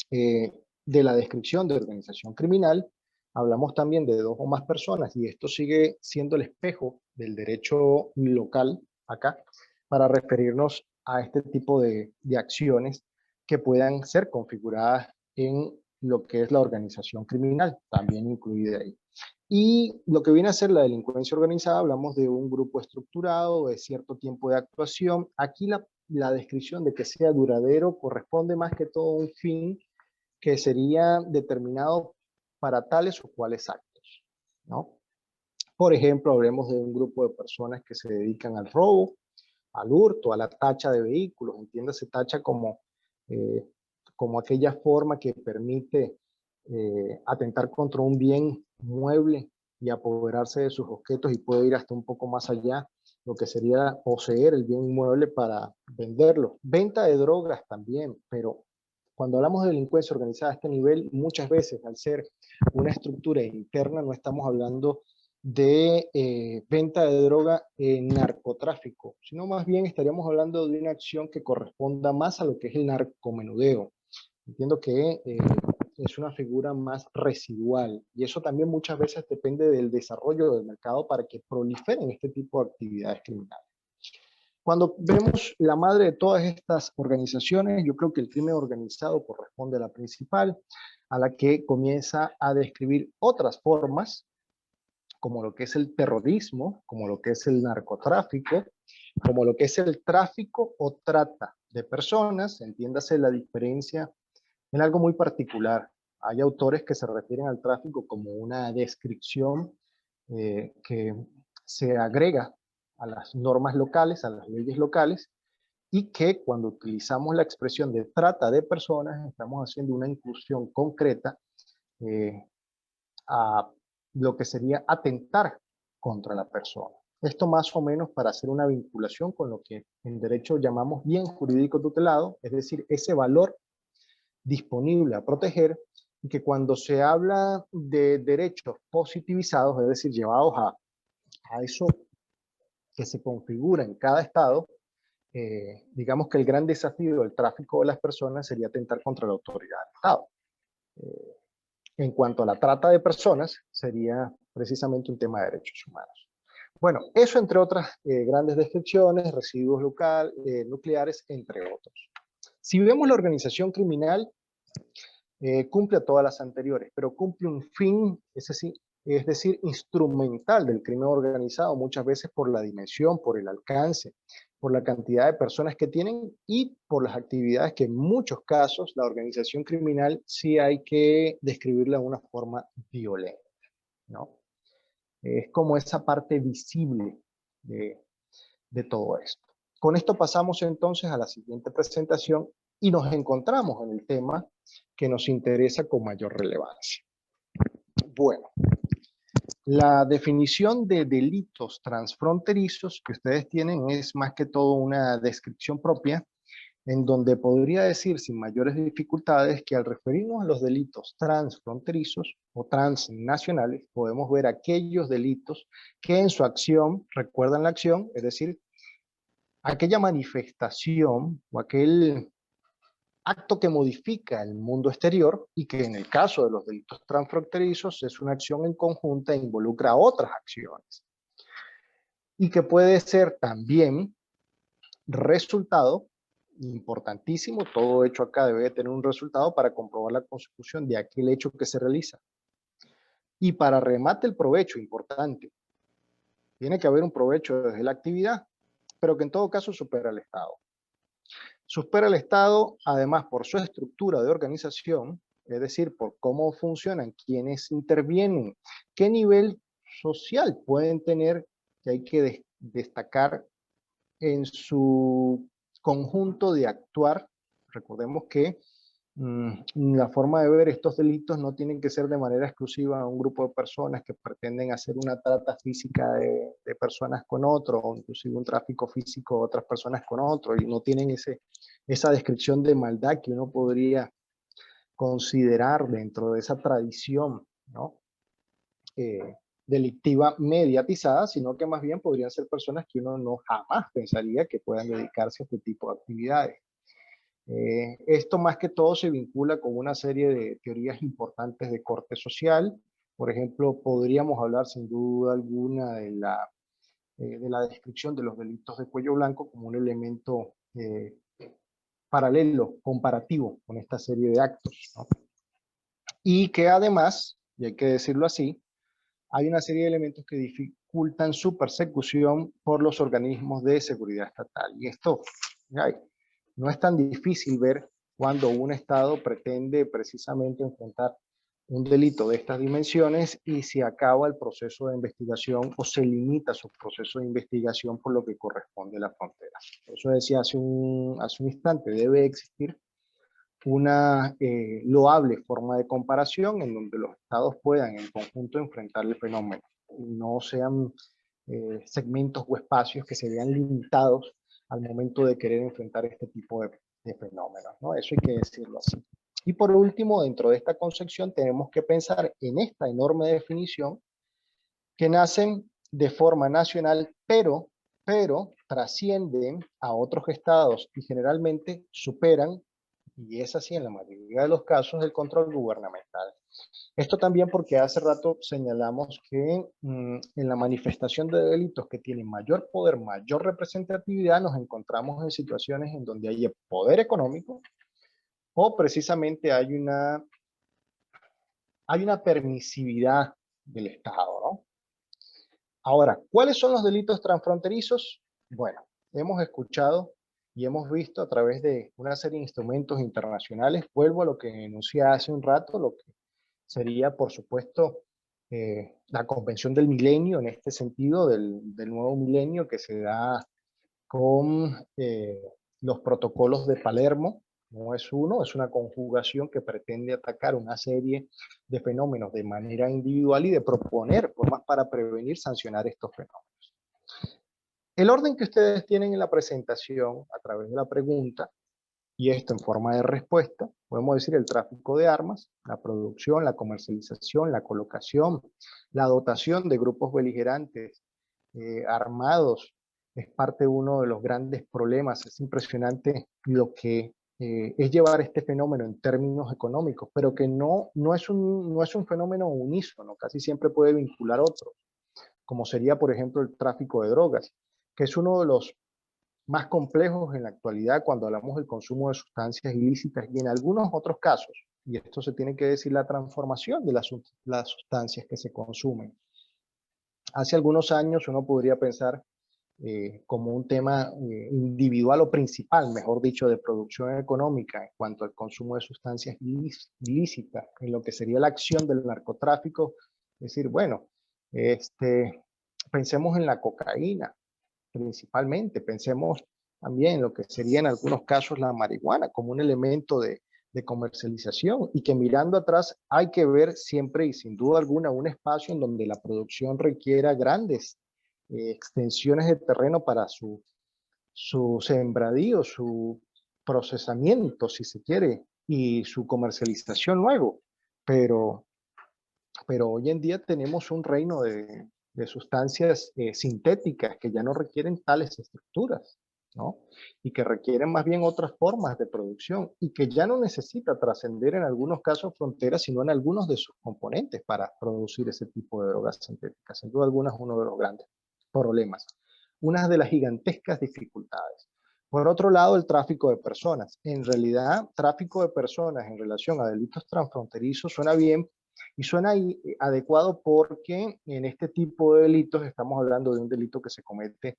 De la descripción de organización criminal, hablamos también de 2 o más personas y esto sigue siendo el espejo del derecho local acá para referirnos a este tipo de acciones que puedan ser configuradas en lo que es la organización criminal, también incluida ahí. Y lo que viene a ser la delincuencia organizada, hablamos de un grupo estructurado, de cierto tiempo de actuación. Aquí la descripción de que sea duradero corresponde más que todo a un fin que sería determinado para tales o cuales actos, ¿no? Por ejemplo, hablemos de un grupo de personas que se dedican al robo, al hurto, a la tacha de vehículos. Entiéndase tacha eh, como aquella forma que permite atentar contra un bien mueble y apoderarse de sus objetos y puede ir hasta un poco más allá lo que sería poseer el bien inmueble para venderlo. Venta de drogas también, pero cuando hablamos de delincuencia organizada a este nivel, muchas veces al ser una estructura interna no estamos hablando de venta de droga en narcotráfico, sino más bien estaríamos hablando de una acción que corresponda más a lo que es el narcomenudeo. Entiendo que es una figura más residual y eso también muchas veces depende del desarrollo del mercado para que proliferen este tipo de actividades criminales. Cuando vemos la madre de todas estas organizaciones, yo creo que el crimen organizado corresponde a la principal, a la que comienza a describir otras formas, como lo que es el terrorismo, como lo que es el narcotráfico, como lo que es el tráfico o trata de personas, entiéndase la diferencia en algo muy particular. Hay autores que se refieren al tráfico como una descripción que se agrega a las normas locales, a las leyes locales, y que cuando utilizamos la expresión de trata de personas, estamos haciendo una inclusión concreta eh, a lo que sería atentar contra la persona. Esto más o menos para hacer una vinculación con lo que en derecho llamamos bien jurídico tutelado, es decir, ese valor disponible a proteger, y que cuando se habla de derechos positivizados, es decir, llevados a eso que se configura en cada estado, digamos que el gran desafío del tráfico de las personas sería atentar contra la autoridad del Estado. Eh, en cuanto a la trata de personas, sería precisamente un tema de derechos humanos. Bueno, eso entre otras grandes descripciones, residuos nucleares, entre otros. Si vemos la organización criminal, cumple a todas las anteriores, pero cumple un fin, es decir, instrumental del crimen organizado, muchas veces por la dimensión, por el alcance, por la cantidad de personas que tienen y por las actividades que en muchos casos la organización criminal sí hay que describirla de una forma violenta, ¿no? Es como esa parte visible de todo esto. Con esto pasamos entonces a la siguiente presentación y nos encontramos en el tema que nos interesa con mayor relevancia. Bueno, la definición de delitos transfronterizos que ustedes tienen es más que todo una descripción propia en donde podría decir sin mayores dificultades que al referirnos a los delitos transfronterizos o transnacionales, podemos ver aquellos delitos que en su acción recuerdan la acción, es decir, aquella manifestación o aquel acto que modifica el mundo exterior y que en el caso de los delitos transfronterizos es una acción en conjunta e involucra otras acciones. Y que puede ser también resultado importantísimo, todo hecho acá debe tener un resultado para comprobar la consecución de aquel hecho que se realiza. Y para remate el provecho, importante, tiene que haber un provecho desde la actividad, pero que en todo caso supera al Estado. Supera al Estado, además, por su estructura de organización, es decir, por cómo funcionan, quiénes intervienen, qué nivel social pueden tener, que hay que destacar en su conjunto de actuar. Recordemos que la forma de ver estos delitos no tienen que ser de manera exclusiva a un grupo de personas que pretenden hacer una trata física de personas con otro, o inclusive un tráfico físico de otras personas con otro, y no tienen esa descripción de maldad que uno podría considerar dentro de esa tradición, ¿no? Delictiva mediatizada, sino que más bien podrían ser personas que uno no jamás pensaría que puedan dedicarse a este tipo de actividades. Esto más que todo se vincula con una serie de teorías importantes de corte social. Por ejemplo, podríamos hablar sin duda alguna de la descripción de los delitos de cuello blanco como un elemento paralelo, comparativo con esta serie de actos, ¿no? Y que además, y hay que decirlo así, hay una serie de elementos que dificultan su persecución por los organismos de seguridad estatal. Y esto no es tan difícil ver cuando un Estado pretende precisamente enfrentar un delito de estas dimensiones y se acaba el proceso de investigación o se limita su proceso de investigación por lo que corresponde a la frontera. Eso decía hace un instante, debe existir una loable forma de comparación en donde los estados puedan en conjunto enfrentar el fenómeno y no sean segmentos o espacios que se vean limitados al momento de querer enfrentar este tipo de fenómenos, ¿no? Eso hay que decirlo así. Y por último, dentro de esta concepción tenemos que pensar en esta enorme definición que nacen de forma nacional, pero trascienden a otros estados y generalmente superan, y es así en la mayoría de los casos, el control gubernamental. Esto también porque hace rato señalamos que en la manifestación de delitos que tienen mayor poder, mayor representatividad, nos encontramos en situaciones en donde hay poder económico o precisamente hay una permisividad del Estado, ¿no? Ahora, ¿cuáles son los delitos transfronterizos? Bueno, hemos escuchado y hemos visto a través de una serie de instrumentos internacionales, vuelvo a lo que enuncié hace un rato, lo que sería, por supuesto, la Convención del Milenio, en este sentido, del nuevo milenio que se da con los protocolos de Palermo. No es uno, es una conjugación que pretende atacar una serie de fenómenos de manera individual y de proponer formas para prevenir, sancionar estos fenómenos. El orden que ustedes tienen en la presentación, a través de la pregunta, y esto en forma de respuesta, podemos decir el tráfico de armas, la producción, la comercialización, la colocación, la dotación de grupos beligerantes armados, es parte de uno de los grandes problemas. Es impresionante lo que es llevar este fenómeno en términos económicos, pero que no es un fenómeno unísono, casi siempre puede vincular otros, como sería, por ejemplo, el tráfico de drogas, que es uno de los más complejos en la actualidad cuando hablamos del consumo de sustancias ilícitas y en algunos otros casos, y esto se tiene que decir, la transformación de las sustancias que se consumen. Hace algunos años uno podría pensar como un tema individual o principal, mejor dicho, de producción económica en cuanto al consumo de sustancias ilícitas, en lo que sería la acción del narcotráfico. Es decir, bueno, pensemos en la cocaína principalmente, pensemos también en lo que sería en algunos casos la marihuana como un elemento de comercialización y que mirando atrás hay que ver siempre y sin duda alguna un espacio en donde la producción requiera grandes extensiones de terreno para su sembradío, su procesamiento, si se quiere, y su comercialización luego. Pero, pero hoy en día tenemos un reino de sustancias sintéticas que ya no requieren tales estructuras, ¿no? Y que requieren más bien otras formas de producción y que ya no necesita trascender en algunos casos fronteras, sino en algunos de sus componentes para producir ese tipo de drogas sintéticas. Sin duda alguna es uno de los grandes problemas, una de las gigantescas dificultades. Por otro lado, el tráfico de personas. En realidad, tráfico de personas en relación a delitos transfronterizos suena bien y suena adecuado porque en este tipo de delitos estamos hablando de un delito que se comete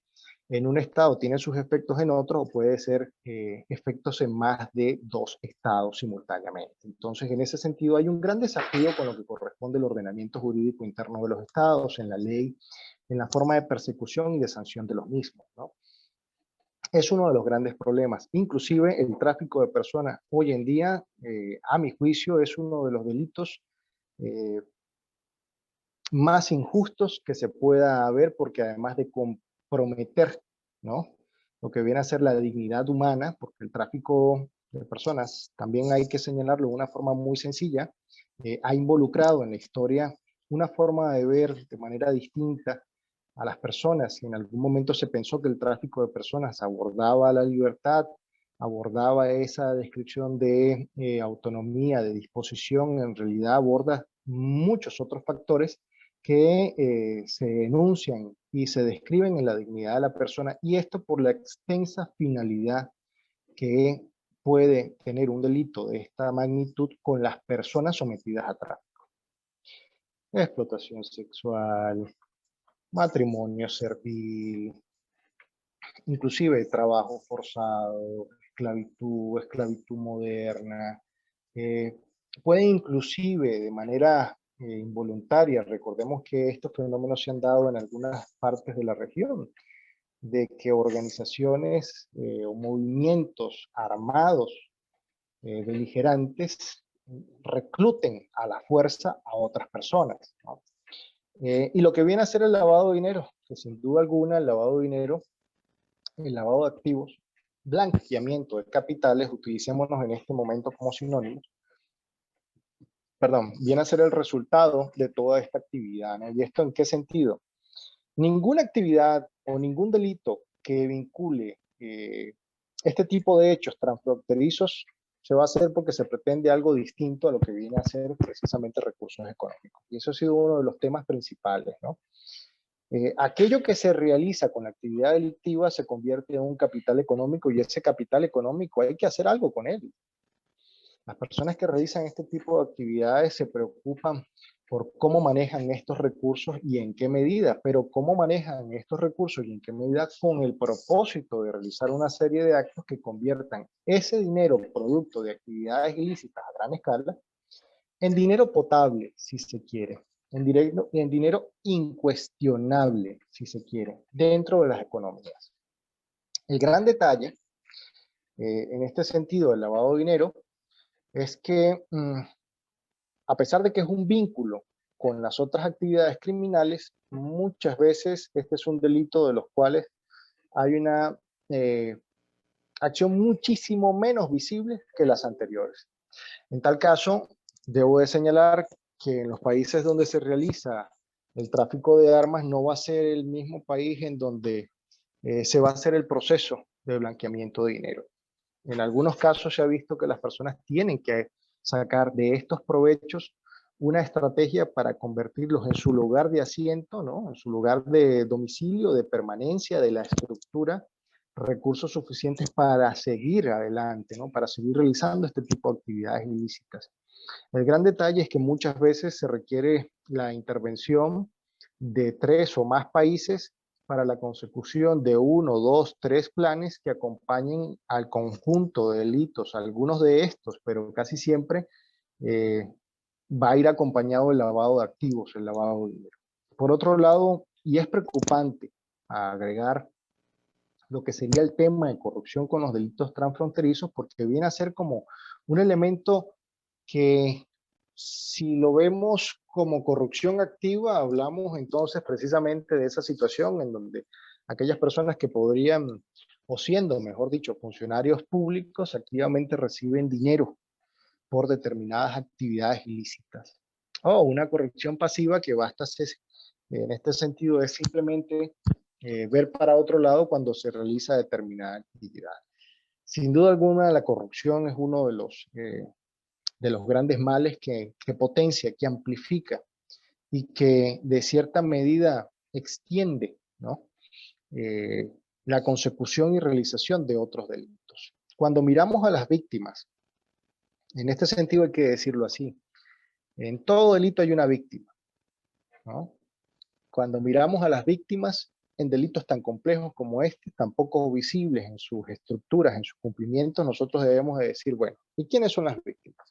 en un estado, tiene sus efectos en otro, o puede ser efectos en más de dos estados simultáneamente. Entonces, en ese sentido, hay un gran desafío con lo que corresponde al ordenamiento jurídico interno de los estados, en la ley, en la forma de persecución y de sanción de los mismos, ¿no? Es uno de los grandes problemas. Inclusive el tráfico de personas hoy en día, a mi juicio, es uno de los delitos eh, más injustos que se pueda haber, porque además de comprometer, ¿no?, lo que viene a ser la dignidad humana, porque el tráfico de personas, también hay que señalarlo de una forma muy sencilla, ha involucrado en la historia una forma de ver de manera distinta a las personas. Y en algún momento se pensó que el tráfico de personas abordaba la libertad, abordaba esa descripción de autonomía, de disposición, en realidad aborda muchos otros factores que se enuncian y se describen en la dignidad de la persona, y esto por la extensa finalidad que puede tener un delito de esta magnitud con las personas sometidas a tráfico. Explotación sexual, matrimonio servil, inclusive trabajo forzado, esclavitud moderna, eh, puede inclusive de manera involuntaria, recordemos que estos fenómenos se han dado en algunas partes de la región, de que organizaciones o movimientos armados beligerantes recluten a la fuerza a otras personas, ¿no? Y lo que viene a ser el lavado de dinero, que sin duda alguna el lavado de dinero, el lavado de activos, blanqueamiento de capitales, utilicémonos en este momento como sinónimos, perdón, viene a ser el resultado de toda esta actividad, ¿no? ¿Y esto en qué sentido? Ninguna actividad o ningún delito que vincule este tipo de hechos transfronterizos se va a hacer porque se pretende algo distinto a lo que viene a ser precisamente recursos económicos. Y eso ha sido uno de los temas principales, ¿no? Aquello que se realiza con la actividad delictiva se convierte en un capital económico y ese capital económico hay que hacer algo con él. Las personas que realizan este tipo de actividades se preocupan por cómo manejan estos recursos y en qué medida, pero cómo manejan estos recursos y en qué medida con el propósito de realizar una serie de actos que conviertan ese dinero producto de actividades ilícitas a gran escala en dinero potable, si se quiere, en dinero incuestionable, si se quiere, dentro de las economías. El gran detalle en este sentido del lavado de dinero es que a pesar de que es un vínculo con las otras actividades criminales, muchas veces este es un delito de los cuales hay una acción muchísimo menos visible que las anteriores. En tal caso, debo de señalar que en los países donde se realiza el tráfico de armas no va a ser el mismo país en donde se va a hacer el proceso de blanqueamiento de dinero. En algunos casos se ha visto que las personas tienen que sacar de estos provechos una estrategia para convertirlos en su lugar de asiento, ¿no? En su lugar de domicilio, de permanencia de la estructura, recursos suficientes para seguir adelante, ¿no? Para seguir realizando este tipo de actividades ilícitas. El gran detalle es que muchas veces se requiere la intervención de 3 o más países para la consecución de 1, 2, 3 planes que acompañen al conjunto de delitos. Algunos de estos, pero casi siempre eh, va a ir acompañado del lavado de activos, el lavado de dinero. Por otro lado, y es preocupante agregar lo que sería el tema de corrupción con los delitos transfronterizos, porque viene a ser como un elemento que si lo vemos como corrupción activa, hablamos entonces precisamente de esa situación en donde aquellas personas que podrían, o siendo, mejor dicho, funcionarios públicos, activamente reciben dinero por determinadas actividades ilícitas. O una corrupción pasiva que basta ser, en este sentido, es simplemente ver para otro lado cuando se realiza determinada actividad. Sin duda alguna, la corrupción es uno de los grandes males que potencia, que amplifica y que de cierta medida extiende, ¿no? La consecución y realización de otros delitos. Cuando miramos a las víctimas, en este sentido hay que decirlo así, en todo delito hay una víctima, ¿no? Cuando miramos a las víctimas en delitos tan complejos como este, tan poco visibles en sus estructuras, en sus cumplimientos, nosotros debemos de decir, bueno, ¿y quiénes son las víctimas?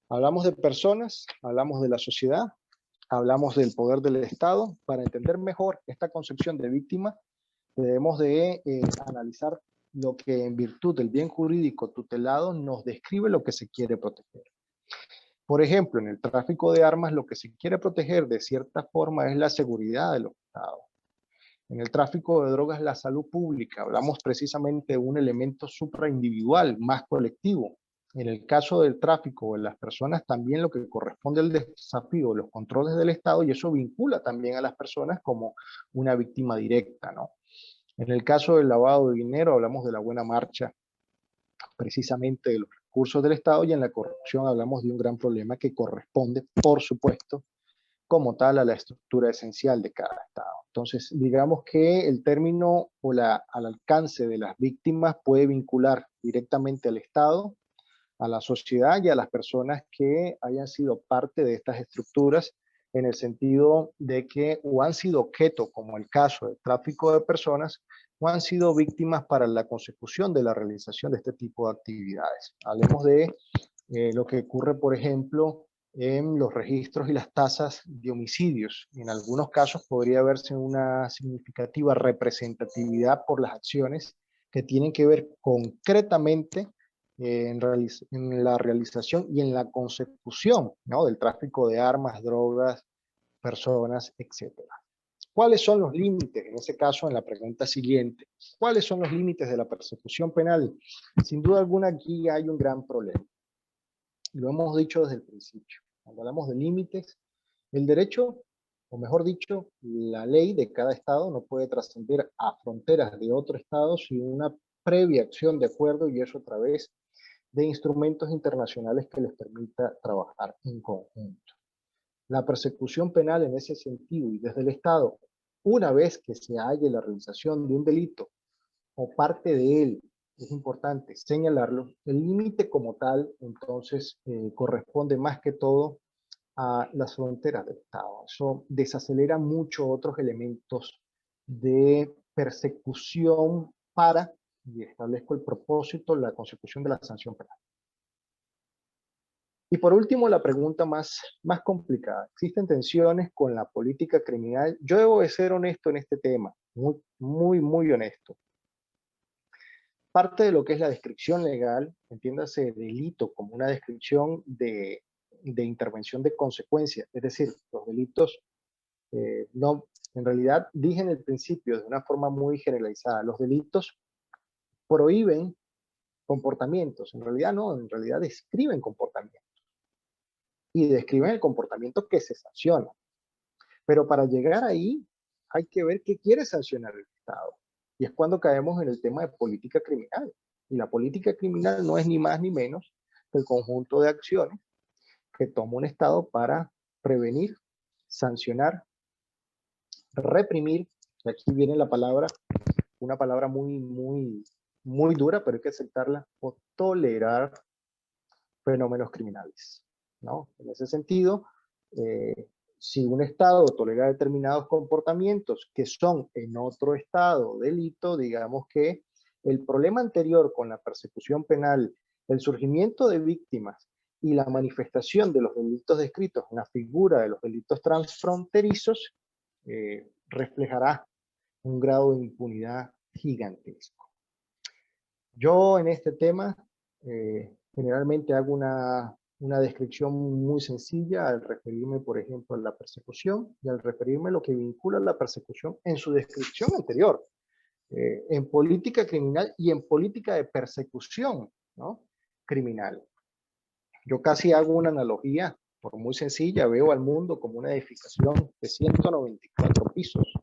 Hablamos de personas, hablamos de la sociedad, hablamos del poder del Estado. Para entender mejor esta concepción de víctima, debemos de analizar lo que en virtud del bien jurídico tutelado nos describe lo que se quiere proteger. Por ejemplo, en el tráfico de armas lo que se quiere proteger de cierta forma es la seguridad de los estados. En el tráfico de drogas, la salud pública. Hablamos precisamente de un elemento supraindividual, más colectivo. En el caso del tráfico de las personas, también lo que corresponde al desafío de los controles del Estado, y eso vincula también a las personas como una víctima directa, ¿no? En el caso del lavado de dinero, hablamos de la buena marcha precisamente de los recursos del Estado, y en la corrupción hablamos de un gran problema que corresponde, por supuesto, como tal a la estructura esencial de cada Estado. Entonces, digamos que el término o al alcance de las víctimas puede vincular directamente al Estado, a la sociedad y a las personas que hayan sido parte de estas estructuras, en el sentido de que o han sido objeto, como el caso del tráfico de personas, o han sido víctimas para la consecución de la realización de este tipo de actividades. Hablemos de lo que ocurre, por ejemplo, en los registros y las tasas de homicidios. En algunos casos podría verse una significativa representatividad por las acciones que tienen que ver concretamente en la realización y en la consecución, ¿no? Del tráfico de armas, drogas, personas, etcétera. ¿Cuáles son los límites? En ese caso, en la pregunta siguiente, ¿cuáles son los límites de la persecución penal? Sin duda alguna, aquí hay un gran problema. Lo hemos dicho desde el principio. Cuando hablamos de límites, el derecho, o mejor dicho, la ley de cada estado no puede trascender a fronteras de otro estado sin una previa acción de acuerdo, y eso a través de instrumentos internacionales que les permita trabajar en conjunto. La persecución penal en ese sentido y desde el Estado, una vez que se halle la realización de un delito o parte de él, es importante señalarlo, el límite como tal entonces corresponde más que todo a las fronteras del Estado. Eso desacelera mucho otros elementos de persecución para, y establezco el propósito, la consecución de la sanción penal. Y por último, la pregunta más complicada. ¿Existen tensiones con la política criminal? Yo debo de ser honesto en este tema, muy honesto. Parte de lo que es la descripción legal, entiéndase delito como una descripción de intervención de consecuencia, es decir, los delitos no, en realidad dije en el principio de una forma muy generalizada, los delitos prohíben comportamientos, en realidad no, en realidad describen comportamientos y describen el comportamiento que se sanciona. Pero para llegar ahí hay que ver qué quiere sancionar el Estado. Y es cuando caemos en el tema de política criminal. Y la política criminal no es ni más ni menos que el conjunto de acciones que toma un Estado para prevenir, sancionar, reprimir, y aquí viene la palabra, una palabra muy dura, pero hay que aceptarla, o tolerar fenómenos criminales, ¿no? En ese sentido, si un Estado tolera determinados comportamientos que son en otro Estado delito, digamos que el problema anterior con la persecución penal, el surgimiento de víctimas y la manifestación de los delitos descritos en la figura de los delitos transfronterizos, reflejará un grado de impunidad gigantesco. Yo en este tema generalmente hago una descripción muy sencilla al referirme, por ejemplo, a la persecución y al referirme a lo que vincula la persecución en su descripción anterior, en política criminal y en política de persecución, ¿no? Criminal. Yo casi hago una analogía, por muy sencilla, veo al mundo como una edificación de 194 pisos,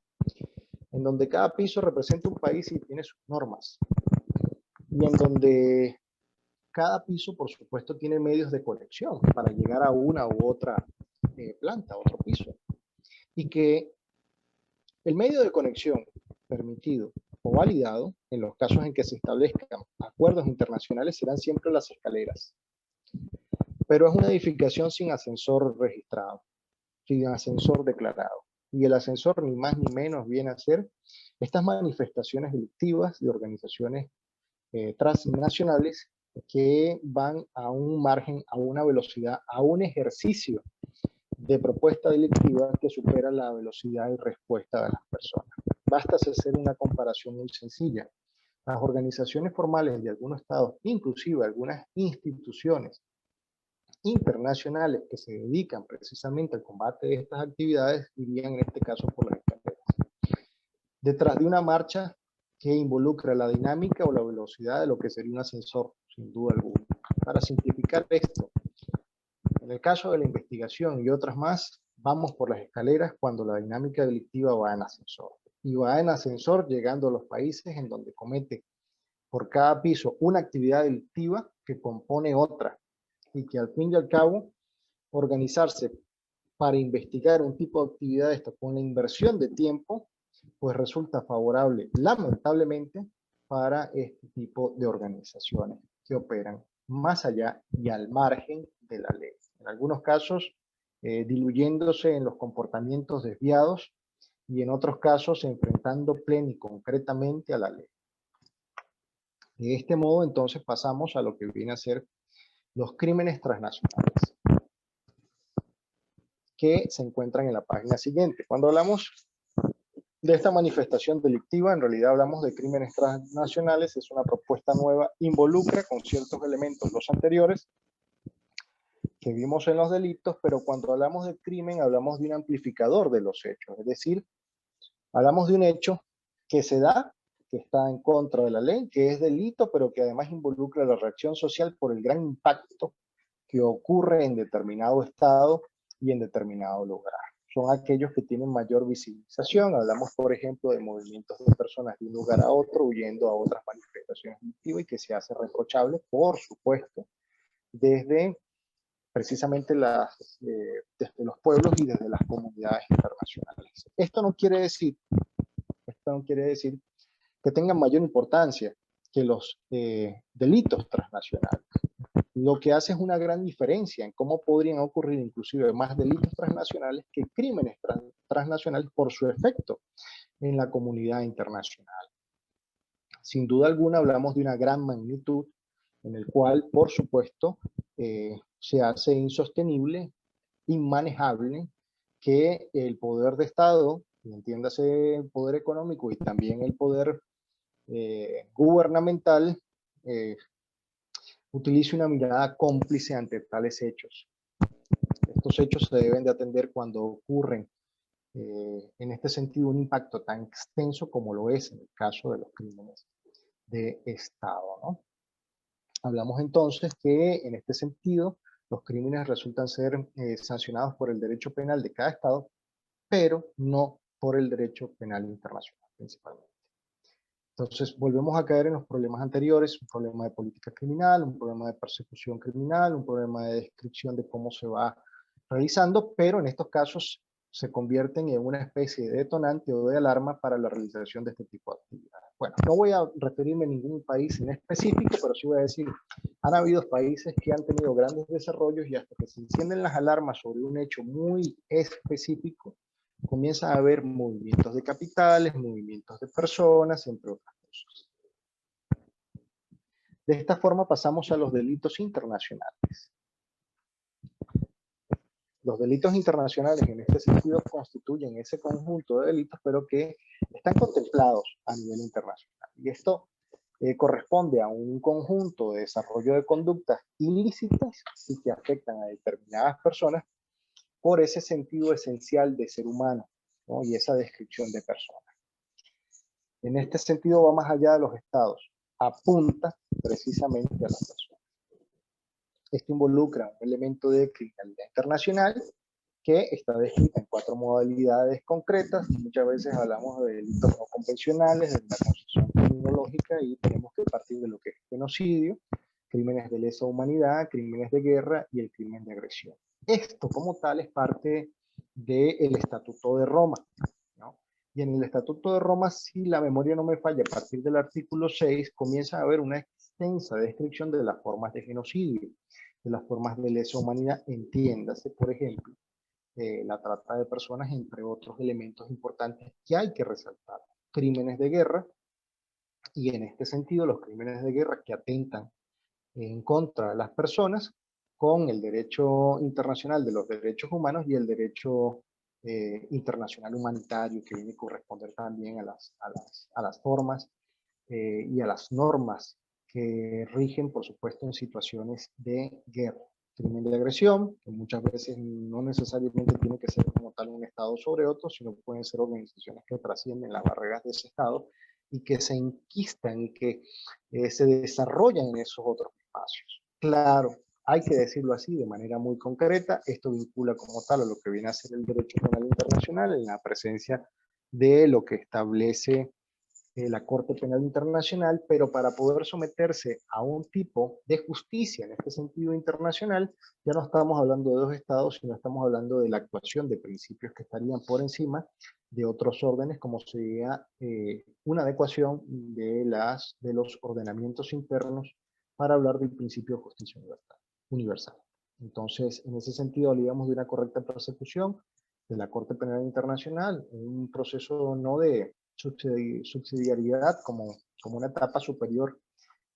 en donde cada piso representa un país y tiene sus normas, y en donde cada piso, por supuesto, tiene medios de conexión para llegar a una u otra planta, otro piso. Y que el medio de conexión permitido o validado, en los casos en que se establezcan acuerdos internacionales, serán siempre las escaleras. Pero es una edificación sin ascensor registrado, sin ascensor declarado. Y el ascensor ni más ni menos viene a ser estas manifestaciones delictivas de organizaciones transnacionales que van a un margen, a una velocidad, a un ejercicio de propuesta delictiva que supera la velocidad y respuesta de las personas. Basta hacer una comparación muy sencilla. Las organizaciones formales de algunos estados, inclusive algunas instituciones internacionales que se dedican precisamente al combate de estas actividades, irían en este caso por las escaleras. Detrás de una marcha que involucra la dinámica o la velocidad de lo que sería un ascensor, sin duda alguna. Para simplificar esto, en el caso de la investigación y otras más, vamos por las escaleras cuando la dinámica delictiva va en ascensor. Y va en ascensor llegando a los países en donde comete por cada piso una actividad delictiva que compone otra. Y que al fin y al cabo, organizarse para investigar un tipo de actividad esta con la inversión de tiempo, pues resulta favorable, lamentablemente, para este tipo de organizaciones que operan más allá y al margen de la ley. En algunos casos, diluyéndose en los comportamientos desviados y en otros casos enfrentando plena y concretamente a la ley. De este modo, entonces, pasamos a lo que viene a ser los crímenes transnacionales, que se encuentran en la página siguiente. Cuando hablamos de esta manifestación delictiva, en realidad hablamos de crímenes transnacionales, es una propuesta nueva, involucra con ciertos elementos los anteriores que vimos en los delitos, pero cuando hablamos de crimen hablamos de un amplificador de los hechos, es decir, hablamos de un hecho que se da, que está en contra de la ley, que es delito, pero que además involucra la reacción social por el gran impacto que ocurre en determinado estado y en determinado lugar. Son aquellos que tienen mayor visibilización. Hablamos, por ejemplo, de movimientos de personas de un lugar a otro, huyendo a otras manifestaciones delictivas y que se hace reprochable, por supuesto, desde precisamente desde los pueblos y desde las comunidades internacionales. Esto no quiere decir que tengan mayor importancia que los delitos transnacionales. Lo que hace es una gran diferencia en cómo podrían ocurrir inclusive más delitos transnacionales que crímenes transnacionales por su efecto en la comunidad internacional. Sin duda alguna hablamos de una gran magnitud en el cual, por supuesto, se hace insostenible, inmanejable, que el poder de Estado, entiéndase el poder económico y también el poder gubernamental, utilice una mirada cómplice ante tales hechos. Estos hechos se deben de atender cuando ocurren, en este sentido, un impacto tan extenso como lo es en el caso de los crímenes de Estado, ¿no? Hablamos entonces que en este sentido los crímenes resultan ser sancionados por el derecho penal de cada Estado, pero no por el derecho penal internacional principalmente. Entonces volvemos a caer en los problemas anteriores, un problema de política criminal, un problema de persecución criminal, un problema de descripción de cómo se va realizando, pero en estos casos se convierten en una especie de detonante o de alarma para la realización de este tipo de actividades. Bueno, no voy a referirme a ningún país en específico, pero sí voy a decir, han habido países que han tenido grandes desarrollos y hasta que se encienden las alarmas sobre un hecho muy específico, comienza a haber movimientos de capitales, movimientos de personas, entre otras cosas. De esta forma pasamos a los delitos internacionales. Los delitos internacionales en este sentido constituyen ese conjunto de delitos, pero que están contemplados a nivel internacional. Y esto corresponde a un conjunto de desarrollo de conductas ilícitas y que afectan a determinadas personas por ese sentido esencial de ser humano, ¿no? Y esa descripción de persona. En este sentido va más allá de los estados, apunta precisamente a las personas. Esto involucra un elemento de criminalidad internacional que está descrita en 4 modalidades concretas. Muchas veces hablamos de delitos no convencionales, de la concepción criminológica, y tenemos que partir de lo que es genocidio, crímenes de lesa humanidad, crímenes de guerra y el crimen de agresión. Esto como tal es parte del Estatuto de Roma, ¿no? Y en el Estatuto de Roma, si la memoria no me falla, a partir del artículo 6 comienza a haber una extensa descripción de las formas de genocidio, de las formas de lesa humanidad, entiéndase, por ejemplo, la trata de personas, entre otros elementos importantes que hay que resaltar. Crímenes de guerra, y en este sentido los crímenes de guerra que atentan en contra de las personas con el derecho internacional de los derechos humanos y el derecho internacional humanitario, que viene a corresponder también a las formas y a las normas que rigen, por supuesto, en situaciones de guerra. Crimen de agresión, que muchas veces no necesariamente tiene que ser como tal un Estado sobre otro, sino pueden ser organizaciones que trascienden las barreras de ese Estado y que se enquistan y que se desarrollan en esos otros espacios. Claro, hay que decirlo así de manera muy concreta, esto vincula como tal a lo que viene a ser el derecho penal internacional en la presencia de lo que establece la Corte Penal Internacional, pero para poder someterse a un tipo de justicia en este sentido internacional, ya no estamos hablando de 2 estados, sino estamos hablando de la actuación de principios que estarían por encima de otros órdenes, como sería una adecuación de los ordenamientos internos para hablar del principio de justicia universal. Entonces, en ese sentido, hablamos de una correcta persecución de la Corte Penal Internacional, un proceso no de subsidiariedad como una etapa superior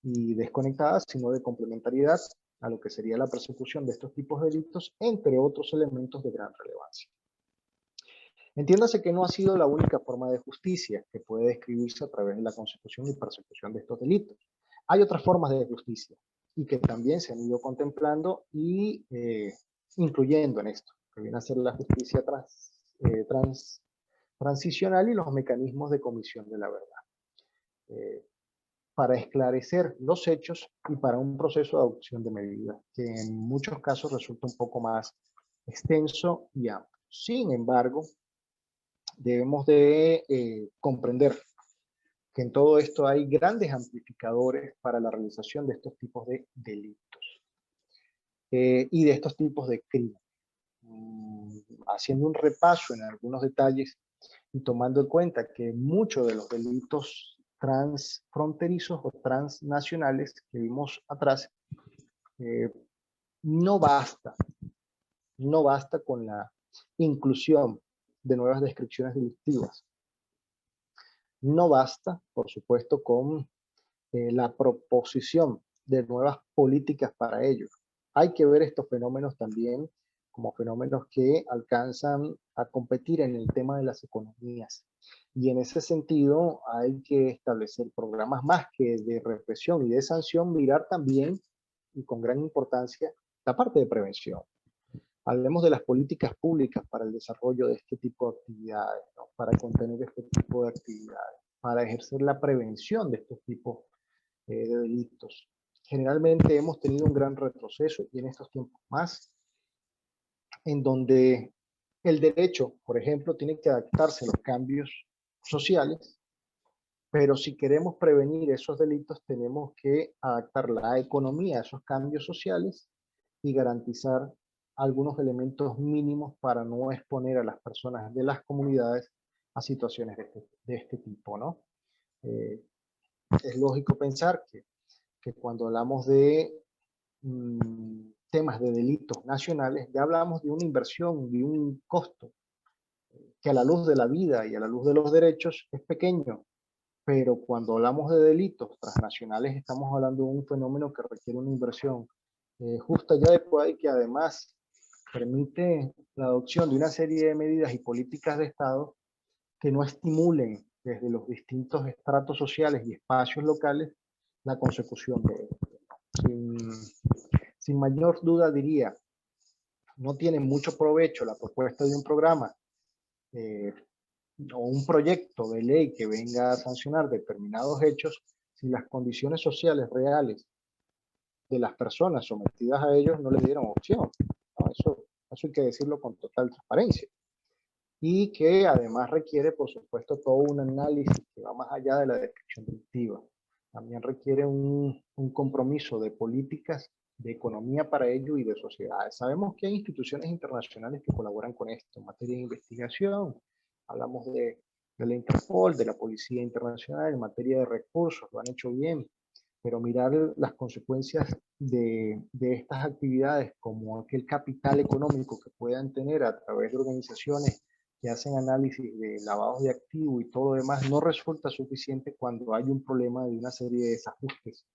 y desconectada, sino de complementariedad a lo que sería la persecución de estos tipos de delitos, entre otros elementos de gran relevancia. Entiéndase que no ha sido la única forma de justicia que puede describirse a través de la consecución y persecución de estos delitos. Hay otras formas de justicia, y que también se han ido contemplando y incluyendo en esto, que viene a ser la justicia transicional y los mecanismos de comisión de la verdad, para esclarecer los hechos y para un proceso de adopción de medidas, que en muchos casos resulta un poco más extenso y amplio. Sin embargo, debemos de comprender que en todo esto hay grandes amplificadores para la realización de estos tipos de delitos y de estos tipos de crímenes. Haciendo un repaso en algunos detalles y tomando en cuenta que muchos de los delitos transfronterizos o transnacionales que vimos atrás, no basta con la inclusión de nuevas descripciones delictivas. No basta, por supuesto, con la proposición de nuevas políticas para ello. Hay que ver estos fenómenos también como fenómenos que alcanzan a competir en el tema de las economías. Y en ese sentido hay que establecer programas más que de represión y de sanción, mirar también, y con gran importancia, la parte de prevención. Hablemos de las políticas públicas para el desarrollo de este tipo de actividades, ¿no? Para contener este tipo de actividades, para ejercer la prevención de estos tipos de delitos. Generalmente hemos tenido un gran retroceso y en estos tiempos más, en donde el derecho, por ejemplo, tiene que adaptarse a los cambios sociales, pero si queremos prevenir esos delitos tenemos que adaptar la economía a esos cambios sociales y garantizar algunos elementos mínimos para no exponer a las personas de las comunidades a situaciones de este tipo, ¿no? Es lógico pensar que cuando hablamos de temas de delitos nacionales, ya hablamos de una inversión, de un costo, que a la luz de la vida y a la luz de los derechos es pequeño, pero cuando hablamos de delitos transnacionales estamos hablando de un fenómeno que requiere una inversión justa y adecuada y que además permite la adopción de una serie de medidas y políticas de Estado que no estimulen desde los distintos estratos sociales y espacios locales la consecución de esto. Sin mayor duda diría, no tiene mucho provecho la propuesta de un programa o un proyecto de ley que venga a sancionar determinados hechos si las condiciones sociales reales de las personas sometidas a ellos no les dieron opción. ¿No? Eso hay que decirlo con total transparencia. Y que además requiere, por supuesto, todo un análisis que va más allá de la descripción delictiva. También requiere un compromiso de políticas, de economía para ello y de sociedades. Sabemos que hay instituciones internacionales que colaboran con esto en materia de investigación. Hablamos de la Interpol, de la Policía Internacional, en materia de recursos, lo han hecho bien, pero mirar las consecuencias de estas actividades como aquel capital económico que puedan tener a través de organizaciones que hacen análisis de lavados de activos y todo lo demás, no resulta suficiente cuando hay un problema de una serie de desajustes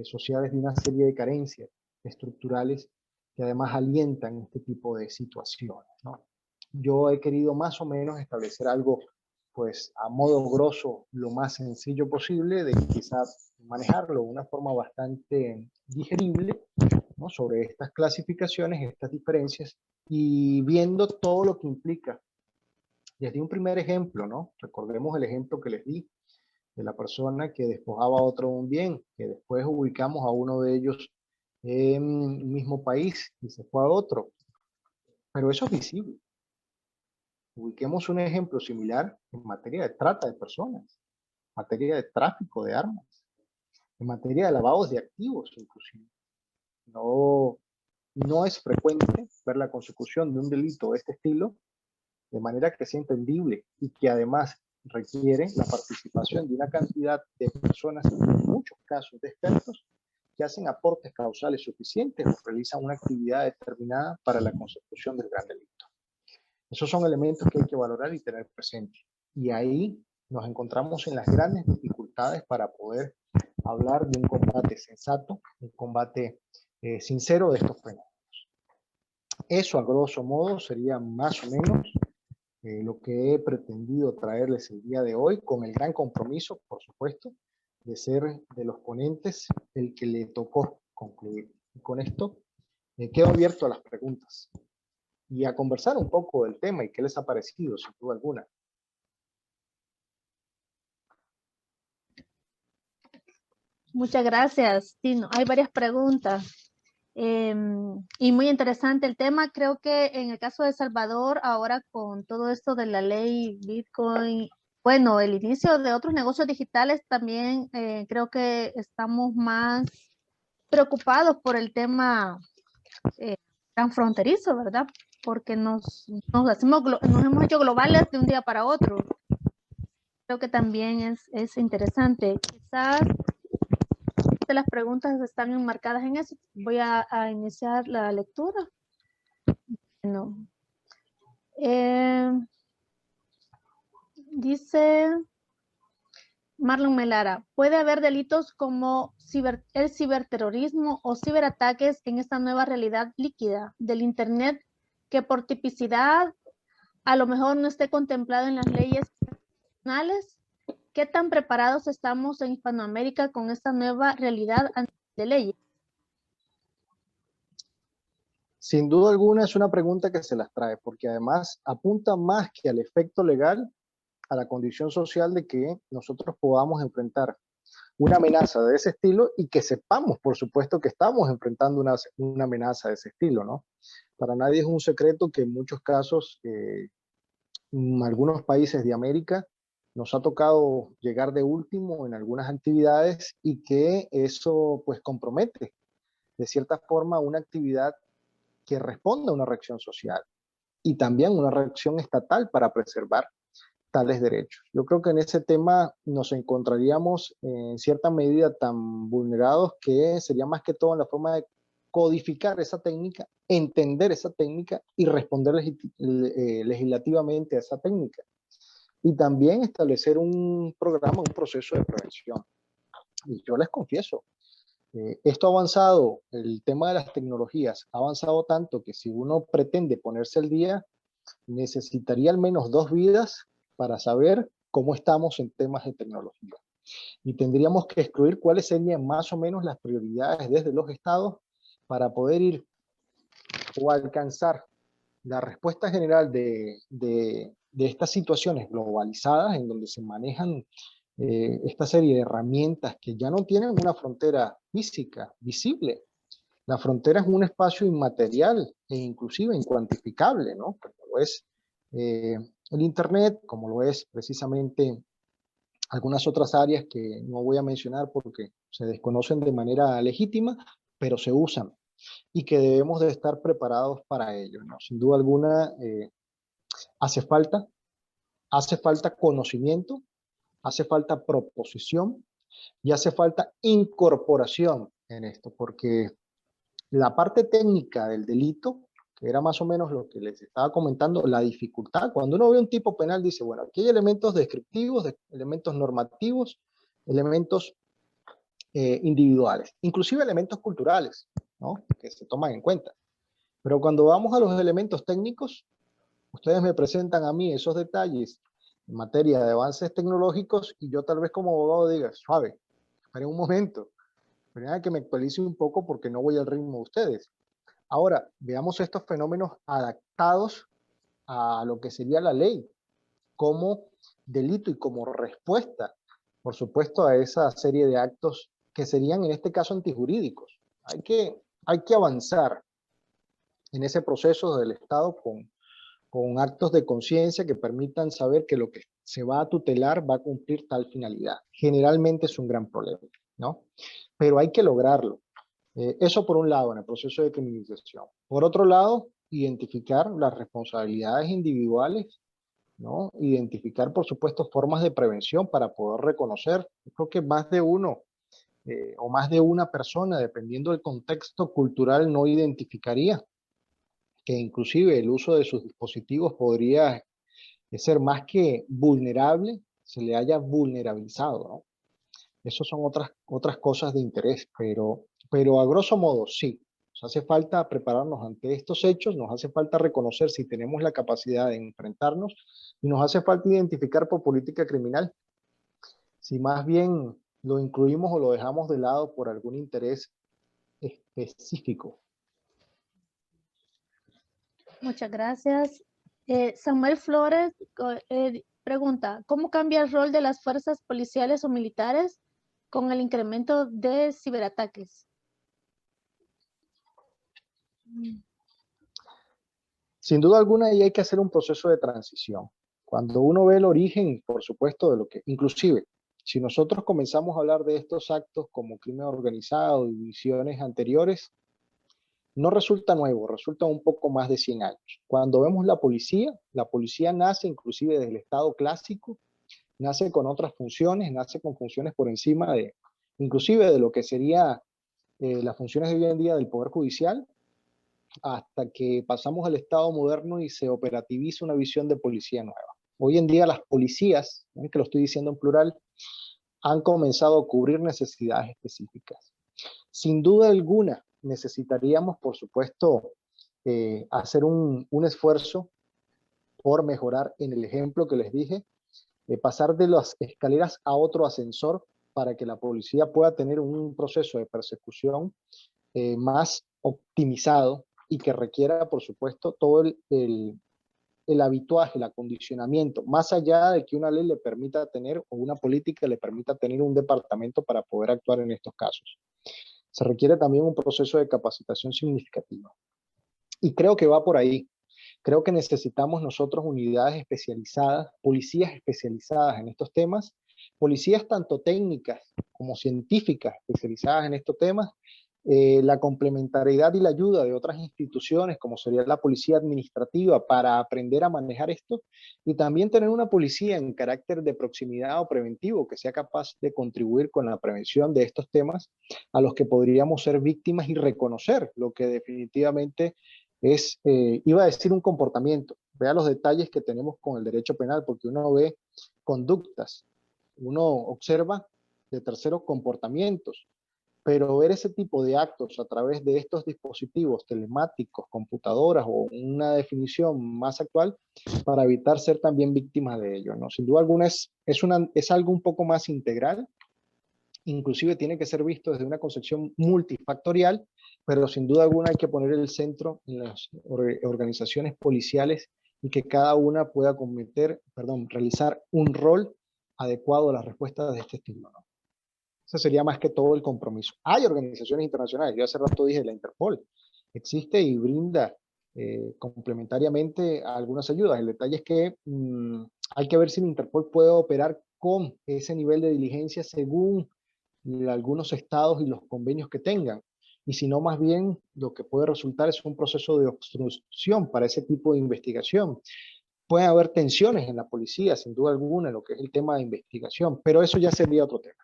sociales, de una serie de carencias estructurales que además alientan este tipo de situaciones, ¿no? Yo he querido más o menos establecer algo, pues a modo grosso, lo más sencillo posible, de quizás manejarlo de una forma bastante digerible, ¿no? Sobre estas clasificaciones, estas diferencias, y viendo todo lo que implica. Desde un primer ejemplo, ¿no? Recordemos el ejemplo que les di de la persona que despojaba a otro de un bien, que después ubicamos a uno de ellos en el mismo país y se fue a otro. Pero eso es visible. Ubiquemos un ejemplo similar en materia de trata de personas, en materia de tráfico de armas, en materia de lavados de activos inclusive. No es frecuente ver la consecución de un delito de este estilo de manera que sea entendible y que además requiere la participación de una cantidad de personas, en muchos casos de expertos, que hacen aportes causales suficientes o realizan una actividad determinada para la consecución del gran delito. Esos son elementos que hay que valorar y tener presente. Y ahí nos encontramos en las grandes dificultades para poder hablar de un combate sensato, un combate sincero de estos fenómenos. Eso, a grosso modo, sería más o menos lo que he pretendido traerles el día de hoy, con el gran compromiso, por supuesto, de ser de los ponentes el que le tocó concluir. Y con esto quedo abierto a las preguntas y a conversar un poco del tema y qué les ha parecido, sin duda alguna. Muchas gracias, Tino. Hay varias preguntas y muy interesante el tema. Creo que en el caso de Salvador, ahora con todo esto de la ley Bitcoin, bueno, el inicio de otros negocios digitales también creo que estamos más preocupados por el tema transfronterizo, ¿verdad? Porque nos hemos hecho globales de un día para otro. Creo que también es interesante. Quizás las preguntas están enmarcadas en eso. Voy a iniciar la lectura. No. Dice Marlon Melara, ¿puede haber delitos como el ciberterrorismo o ciberataques en esta nueva realidad líquida del Internet que por tipicidad a lo mejor no esté contemplado en las leyes nacionales? ¿Qué tan preparados estamos en Hispanoamérica con esta nueva realidad de leyes? Sin duda alguna es una pregunta que se las trae, porque además apunta más que al efecto legal, a la condición social de que nosotros podamos enfrentar una amenaza de ese estilo y que sepamos, por supuesto, que estamos enfrentando una amenaza de ese estilo, ¿no? Para nadie es un secreto que en muchos casos, en algunos países de América, nos ha tocado llegar de último en algunas actividades y que eso pues compromete de cierta forma una actividad que responda a una reacción social y también una reacción estatal para preservar tales derechos. Yo creo que en ese tema nos encontraríamos en cierta medida tan vulnerados que sería más que todo en la forma de codificar esa técnica, entender esa técnica y responder legislativamente a esa técnica. Y también establecer un programa, un proceso de prevención. Y yo les confieso, esto ha avanzado, el tema de las tecnologías ha avanzado tanto que si uno pretende ponerse al día, necesitaría al menos 2 vidas para saber cómo estamos en temas de tecnología. Y tendríamos que excluir cuáles serían más o menos las prioridades desde los estados para poder ir o alcanzar la respuesta general de estas situaciones globalizadas en donde se manejan esta serie de herramientas que ya no tienen una frontera física visible. La frontera es un espacio inmaterial e inclusive incuantificable, ¿no? Como lo es el Internet, como lo es precisamente algunas otras áreas que no voy a mencionar porque se desconocen de manera legítima, pero se usan y que debemos de estar preparados para ello, ¿no? Sin duda alguna, hace falta conocimiento, hace falta proposición y hace falta incorporación en esto, porque la parte técnica del delito, que era más o menos lo que les estaba comentando, la dificultad, cuando uno ve un tipo penal dice, bueno, aquí hay elementos descriptivos, elementos normativos, elementos individuales, inclusive elementos culturales, ¿no? Que se toman en cuenta. Pero cuando vamos a los elementos técnicos, ustedes me presentan a mí esos detalles en materia de avances tecnológicos y yo tal vez como abogado diga, suave, esperen un momento, esperen a que me actualice un poco porque no voy al ritmo de ustedes. Ahora, veamos estos fenómenos adaptados a lo que sería la ley, como delito y como respuesta, por supuesto, a esa serie de actos que serían en este caso antijurídicos. Hay que avanzar en ese proceso del Estado con actos de conciencia que permitan saber que lo que se va a tutelar va a cumplir tal finalidad. Generalmente es un gran problema, ¿no? Pero hay que lograrlo. Eso por un lado, en el proceso de criminalización. Por otro lado, identificar las responsabilidades individuales, ¿no? Identificar, por supuesto, formas de prevención para poder reconocer. Yo creo que más de uno o más de una persona, dependiendo del contexto cultural, no identificaría que inclusive el uso de sus dispositivos podría ser más que vulnerable, se le haya vulnerabilizado, ¿no? Esas son otras cosas de interés, pero a grosso modo sí, nos hace falta prepararnos ante estos hechos, nos hace falta reconocer si tenemos la capacidad de enfrentarnos y nos hace falta identificar por política criminal si más bien lo incluimos o lo dejamos de lado por algún interés específico. Muchas gracias. Samuel Flores pregunta, ¿cómo cambia el rol de las fuerzas policiales o militares con el incremento de ciberataques? Sin duda alguna, ahí hay que hacer un proceso de transición. Cuando uno ve el origen, por supuesto, de lo que, inclusive, si nosotros comenzamos a hablar de estos actos como crimen organizado y visiones anteriores, no resulta nuevo, resulta un poco más de 100 años. Cuando vemos la policía nace inclusive desde el Estado clásico, nace con otras funciones, nace con funciones por encima de, inclusive de lo que sería las funciones de hoy en día del Poder Judicial, hasta que pasamos al Estado moderno y se operativiza una visión de policía nueva. Hoy en día las policías, que lo estoy diciendo en plural, han comenzado a cubrir necesidades específicas. Sin duda alguna, necesitaríamos, por supuesto, hacer un esfuerzo por mejorar en el ejemplo que les dije, pasar de las escaleras a otro ascensor para que la policía pueda tener un proceso de persecución más optimizado y que requiera, por supuesto, todo el habituaje, el acondicionamiento, más allá de que una ley le permita tener o una política le permita tener un departamento para poder actuar en estos casos. Se requiere también un proceso de capacitación significativo. Y creo que va por ahí. Creo que necesitamos nosotros unidades especializadas, policías especializadas en estos temas, policías tanto técnicas como científicas especializadas en estos temas, la complementariedad y la ayuda de otras instituciones como sería la policía administrativa para aprender a manejar esto y también tener una policía en carácter de proximidad o preventivo que sea capaz de contribuir con la prevención de estos temas a los que podríamos ser víctimas y reconocer lo que definitivamente es, iba a decir un comportamiento. Vea los detalles que tenemos con el derecho penal, porque uno ve conductas, uno observa de terceros comportamientos, pero ver ese tipo de actos a través de estos dispositivos telemáticos, computadoras o una definición más actual para evitar ser también víctimas de ello, ¿no? Sin duda alguna es algo un poco más integral, inclusive tiene que ser visto desde una concepción multifactorial, pero sin duda alguna hay que poner el centro en las organizaciones policiales y que cada una pueda realizar un rol adecuado a las respuestas de este estilo, ¿no? Ese sería más que todo el compromiso. Hay organizaciones internacionales, yo hace rato dije la Interpol, existe y brinda complementariamente algunas ayudas. El detalle es que hay que ver si la Interpol puede operar con ese nivel de diligencia según algunos estados y los convenios que tengan. Y si no, más bien lo que puede resultar es un proceso de obstrucción para ese tipo de investigación. Pueden haber tensiones en la policía, sin duda alguna, en lo que es el tema de investigación, pero eso ya sería otro tema.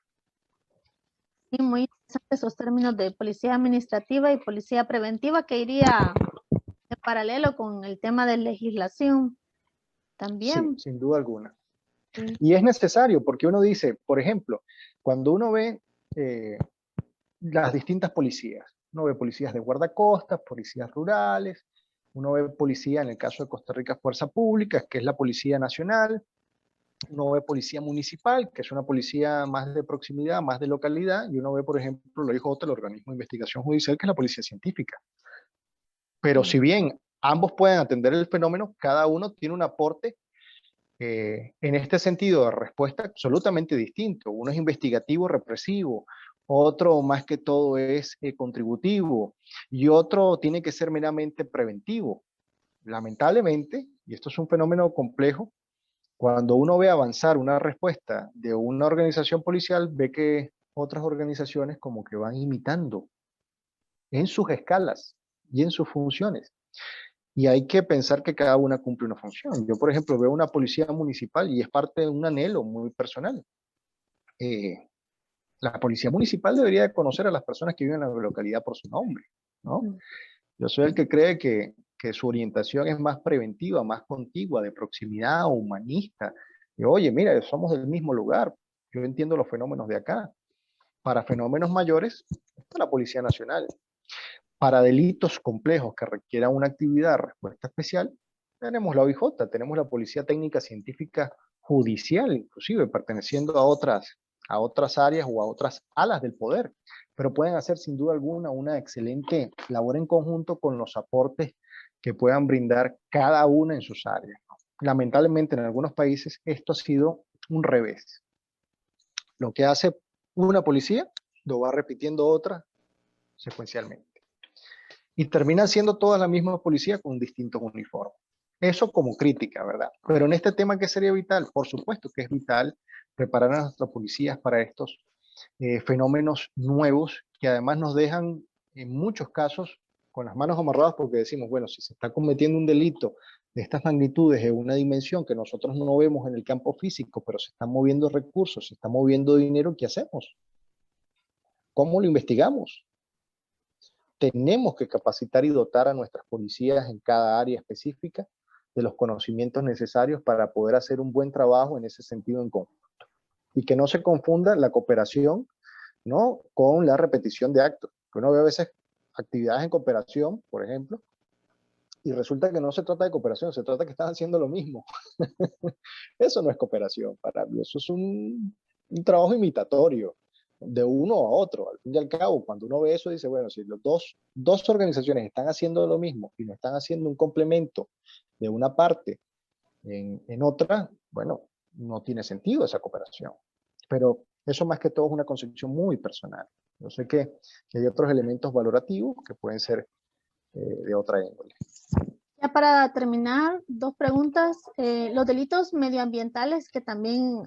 Sí, muy interesantes esos términos de policía administrativa y policía preventiva que iría en paralelo con el tema de legislación también. Sí, sin duda alguna. Sí. Y es necesario porque uno dice, por ejemplo, cuando uno ve las distintas policías, uno ve policías de guardacostas, policías rurales, uno ve policía, en el caso de Costa Rica, Fuerza Pública, que es la Policía Nacional, uno ve policía municipal, que es una policía más de proximidad, más de localidad, y uno ve, por ejemplo, el OIJ, el Organismo de Investigación Judicial, que es la policía científica. Pero si bien ambos pueden atender el fenómeno, cada uno tiene un aporte en este sentido de respuesta absolutamente distinto. Uno es investigativo, represivo, otro más que todo es contributivo y otro tiene que ser meramente preventivo. Lamentablemente, y esto es un fenómeno complejo, cuando uno ve avanzar una respuesta de una organización policial, ve que otras organizaciones como que van imitando en sus escalas y en sus funciones. Y hay que pensar que cada una cumple una función. Yo, por ejemplo, veo una policía municipal y es parte de un anhelo muy personal. La policía municipal debería de conocer a las personas que viven en la localidad por su nombre, ¿no? Yo soy el que cree que su orientación es más preventiva, más contigua, de proximidad, humanista. Y, oye, mira, somos del mismo lugar, yo entiendo los fenómenos de acá. Para fenómenos mayores, está la Policía Nacional. Para delitos complejos que requieran una actividad de respuesta especial, tenemos la OIJ, tenemos la Policía Técnica Científica Judicial, inclusive perteneciendo a a otras áreas o a otras alas del poder, pero pueden hacer sin duda alguna una excelente labor en conjunto con los aportes que puedan brindar cada una en sus áreas. Lamentablemente en algunos países esto ha sido un revés. Lo que hace una policía lo va repitiendo otra secuencialmente. Y terminan siendo todas la misma policía con distintos uniformes. Eso como crítica, ¿verdad? Pero en este tema, ¿qué sería vital? Por supuesto que es vital preparar a nuestras policías para estos fenómenos nuevos que además nos dejan en muchos casos con las manos amarradas porque decimos, bueno, si se está cometiendo un delito de estas magnitudes en una dimensión que nosotros no vemos en el campo físico, pero se están moviendo recursos, se está moviendo dinero, ¿qué hacemos? ¿Cómo lo investigamos? Tenemos que capacitar y dotar a nuestras policías en cada área específica de los conocimientos necesarios para poder hacer un buen trabajo en ese sentido en conjunto. Y que no se confunda la cooperación, ¿no?, con la repetición de actos. Uno ve a veces actividades en cooperación, por ejemplo, y resulta que no se trata de cooperación, se trata que están haciendo lo mismo. Eso no es cooperación para mí, eso es un trabajo imitatorio de uno a otro. Al fin y al cabo, cuando uno ve eso, dice, bueno, si los dos organizaciones están haciendo lo mismo y no están haciendo un complemento de una parte en otra, bueno, no tiene sentido esa cooperación. Pero eso más que todo es una concepción muy personal. Yo sé que hay otros elementos valorativos que pueden ser de otra índole. Ya para terminar, dos preguntas. Los delitos medioambientales, que también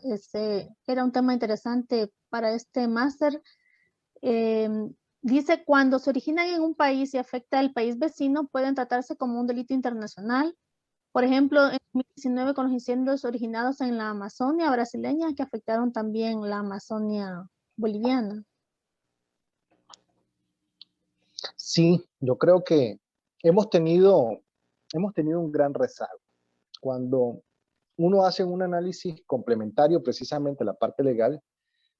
era un tema interesante para este máster. Dice, cuando se originan en un país y afecta al país vecino, pueden tratarse como un delito internacional. Por ejemplo, en 2019 con los incendios originados en la Amazonia brasileña, que afectaron también la Amazonia boliviana. Sí, yo creo que hemos tenido un gran rezago. Cuando uno hace un análisis complementario precisamente a la parte legal,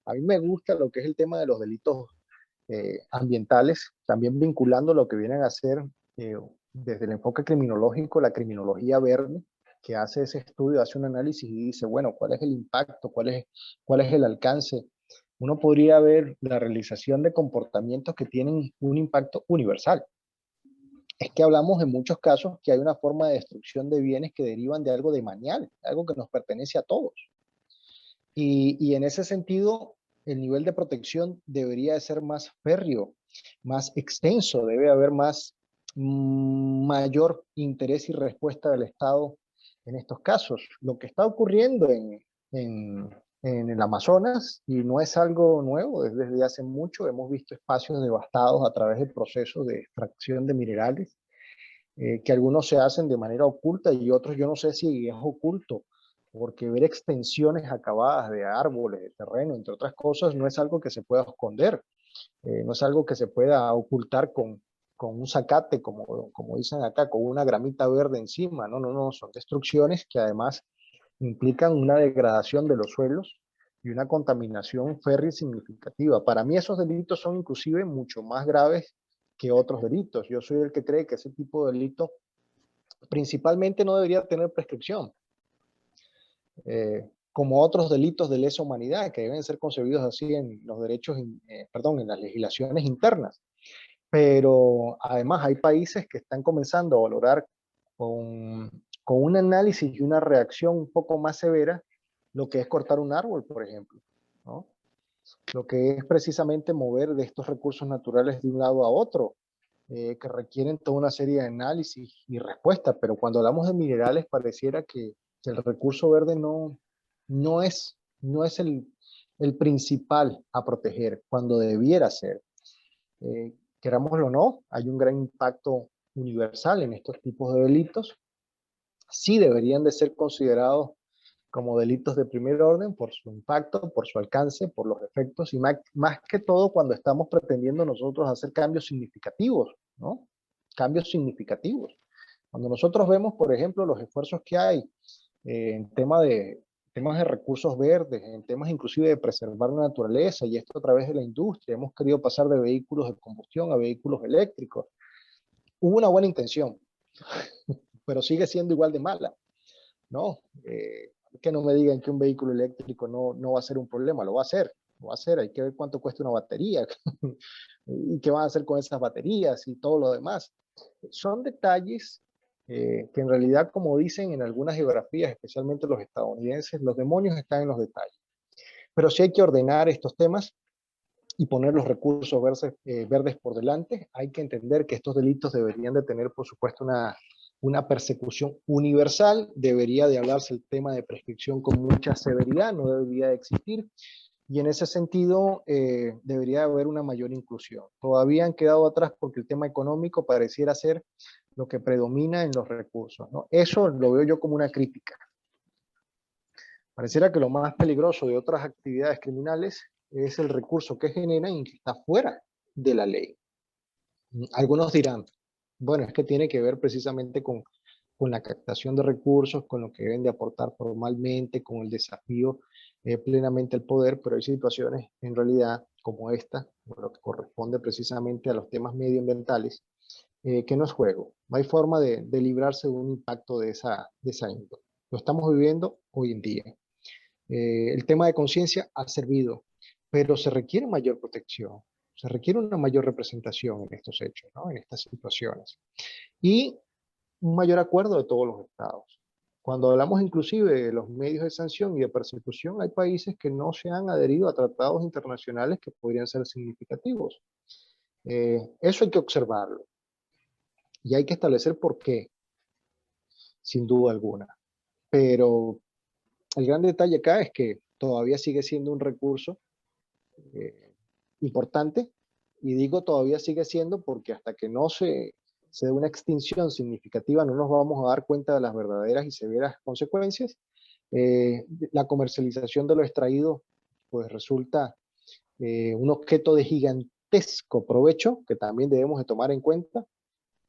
a mí me gusta lo que es el tema de los delitos ambientales, también vinculando lo que vienen a ser desde el enfoque criminológico, la criminología verde, que hace ese estudio, hace un análisis y dice, bueno, ¿cuál es el impacto? ¿Cuál es el alcance? Uno podría ver la realización de comportamientos que tienen un impacto universal. Es que hablamos en muchos casos que hay una forma de destrucción de bienes que derivan de algo demanial, algo que nos pertenece a todos. Y en ese sentido, el nivel de protección debería de ser más férreo, más extenso, debe haber mayor interés y respuesta del Estado en estos casos. Lo que está ocurriendo en el Amazonas, y no es algo nuevo, desde hace mucho hemos visto espacios devastados a través de procesos de extracción de minerales, que algunos se hacen de manera oculta y otros yo no sé si es oculto, porque ver extensiones acabadas de árboles, de terreno, entre otras cosas, no es algo que se pueda esconder, no es algo que se pueda ocultar con un zacate, como dicen acá, con una gramita verde encima. No, no, no, son destrucciones que además implican una degradación de los suelos y una contaminación férrea significativa. Para mí esos delitos son inclusive mucho más graves que otros delitos. Yo soy el que cree que ese tipo de delito principalmente no debería tener prescripción, como otros delitos de lesa humanidad que deben ser concebidos así en los derechos, en las legislaciones internas. Pero además hay países que están comenzando a valorar con un análisis y una reacción un poco más severa lo que es cortar un árbol, por ejemplo, ¿no? Lo que es precisamente mover de estos recursos naturales de un lado a otro, que requieren toda una serie de análisis y respuestas, pero cuando hablamos de minerales pareciera que el recurso verde no es el principal a proteger, cuando debiera ser. Querámoslo o no, hay un gran impacto universal en estos tipos de delitos. Sí deberían de ser considerados como delitos de primer orden por su impacto, por su alcance, por los efectos y más que todo cuando estamos pretendiendo nosotros hacer cambios significativos, ¿no? Cambios significativos. Cuando nosotros vemos, por ejemplo, los esfuerzos que hay en temas de recursos verdes, en temas inclusive de preservar la naturaleza, y esto a través de la industria, hemos querido pasar de vehículos de combustión a vehículos eléctricos. Hubo una buena intención, pero sigue siendo igual de mala, ¿no? Que no me digan que un vehículo eléctrico no va a ser un problema, lo va a ser. va a hacer, hay que ver cuánto cuesta una batería y qué van a hacer con esas baterías y todo lo demás. Son detalles que en realidad, como dicen en algunas geografías, especialmente los estadounidenses, los demonios están en los detalles. Pero sí hay que ordenar estos temas y poner los recursos verdes por delante. Hay que entender que estos delitos deberían de tener, por supuesto, una persecución universal. Debería de hablarse el tema de prescripción con mucha severidad, no debería de existir. Y en ese sentido, debería haber una mayor inclusión. Todavía han quedado atrás porque el tema económico pareciera ser lo que predomina en los recursos, ¿no? Eso lo veo yo como una crítica. Pareciera que lo más peligroso de otras actividades criminales es el recurso que generan y que está fuera de la ley. Algunos dirán, bueno, es que tiene que ver precisamente con la captación de recursos, con lo que deben de aportar formalmente, con el desafío plenamente al poder, pero hay situaciones en realidad como esta, lo que corresponde precisamente a los temas medioambientales, que no es juego. No hay forma de librarse de un impacto de esa índole. Lo estamos viviendo hoy en día. El tema de conciencia ha servido, pero se requiere mayor protección, se requiere una mayor representación en estos hechos, ¿no? En estas situaciones. Y un mayor acuerdo de todos los estados. Cuando hablamos inclusive de los medios de sanción y de persecución, hay países que no se han adherido a tratados internacionales que podrían ser significativos. Eso hay que observarlo. Y hay que establecer por qué, sin duda alguna. Pero el gran detalle acá es que todavía sigue siendo un recurso importante, y digo todavía sigue siendo porque hasta que no se dé una extinción significativa no nos vamos a dar cuenta de las verdaderas y severas consecuencias. La comercialización de lo extraído pues resulta un objeto de gigantesco provecho que también debemos de tomar en cuenta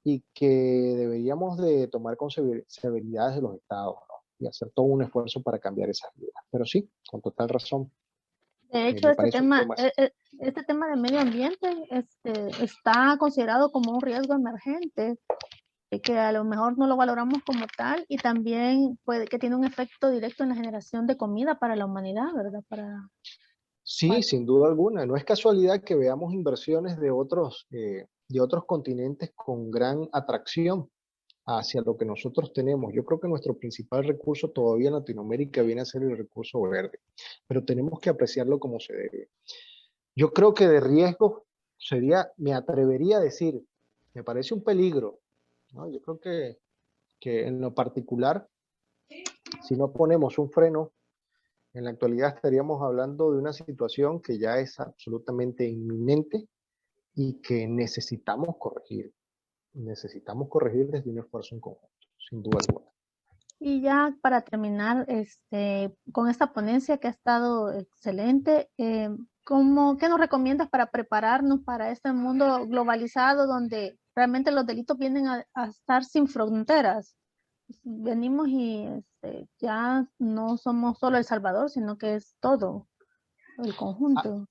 y que deberíamos de tomar con severidades de los estados, ¿no? Y hacer todo un esfuerzo para cambiar esas vidas. Pero sí, con total razón, De hecho, me parece un tema así. este tema de medio ambiente está considerado como un riesgo emergente, que a lo mejor no lo valoramos como tal y también puede que tiene un efecto directo en la generación de comida para la humanidad, ¿verdad? Sí, sin duda alguna. No es casualidad que veamos inversiones de otros continentes con gran atracción hacia lo que nosotros tenemos. Yo creo que nuestro principal recurso todavía en Latinoamérica viene a ser el recurso verde, pero tenemos que apreciarlo como se debe. Yo creo que de riesgo sería, me atrevería a decir, me parece un peligro, ¿no? Yo creo que en lo particular, si no ponemos un freno, en la actualidad estaríamos hablando de una situación que ya es absolutamente inminente y que necesitamos corregir. Necesitamos corregir desde un esfuerzo en conjunto, sin duda alguna. Y ya para terminar, con esta ponencia que ha estado excelente, ¿qué nos recomiendas para prepararnos para este mundo globalizado donde realmente los delitos vienen a estar sin fronteras? Venimos y ya no somos solo El Salvador, sino que es todo el conjunto.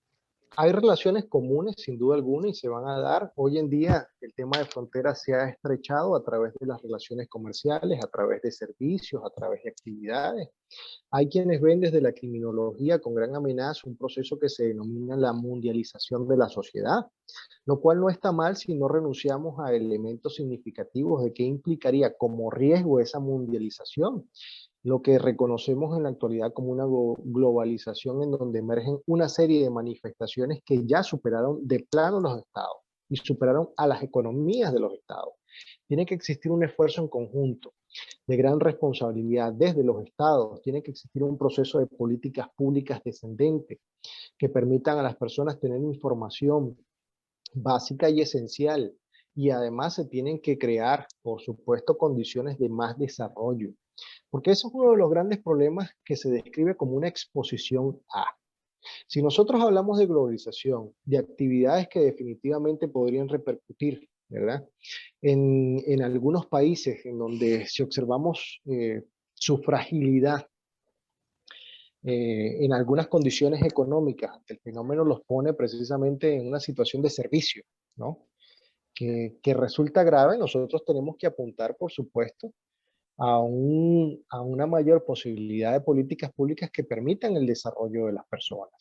Hay relaciones comunes, sin duda alguna, y se van a dar. Hoy en día el tema de fronteras se ha estrechado a través de las relaciones comerciales, a través de servicios, a través de actividades. Hay quienes ven desde la criminología con gran amenaza un proceso que se denomina la mundialización de la sociedad, lo cual no está mal si no renunciamos a elementos significativos de qué implicaría como riesgo esa mundialización, lo que reconocemos en la actualidad como una globalización en donde emergen una serie de manifestaciones que ya superaron de plano los estados y superaron a las economías de los estados. Tiene que existir un esfuerzo en conjunto de gran responsabilidad desde los estados. Tiene que existir un proceso de políticas públicas descendentes que permitan a las personas tener información básica y esencial. Y además se tienen que crear, por supuesto, condiciones de más desarrollo. Porque eso es uno de los grandes problemas que se describe como una exposición a. Si nosotros hablamos de globalización, de actividades que definitivamente podrían repercutir, ¿verdad? En algunos países en donde si observamos su fragilidad en algunas condiciones económicas, el fenómeno los pone precisamente en una situación de servicio, ¿no? Que resulta grave. Nosotros tenemos que apuntar, por supuesto, a una mayor posibilidad de políticas públicas que permitan el desarrollo de las personas.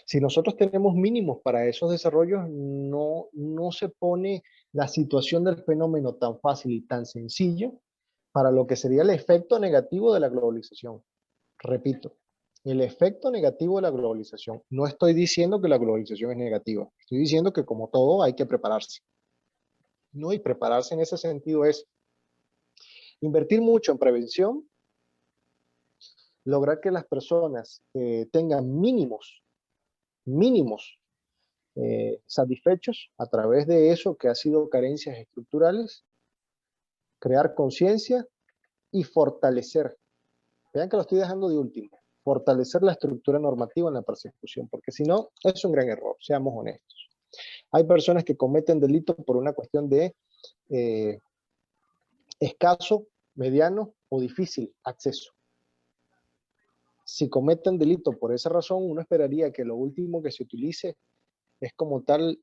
Si nosotros tenemos mínimos para esos desarrollos, no se pone la situación del fenómeno tan fácil y tan sencillo para lo que sería el efecto negativo de la globalización. Repito, el efecto negativo de la globalización. No estoy diciendo que la globalización es negativa. Estoy diciendo que como todo hay que prepararse. ¿No? Y prepararse en ese sentido es invertir mucho en prevención, lograr que las personas tengan mínimos satisfechos a través de eso que ha sido carencias estructurales, crear conciencia y fortalecer. Vean que lo estoy dejando de último. Fortalecer la estructura normativa en la persecución, porque si no, es un gran error, seamos honestos. Hay personas que cometen delitos por una cuestión de escaso, mediano o difícil acceso. Si cometen delito por esa razón, uno esperaría que lo último que se utilice es como tal,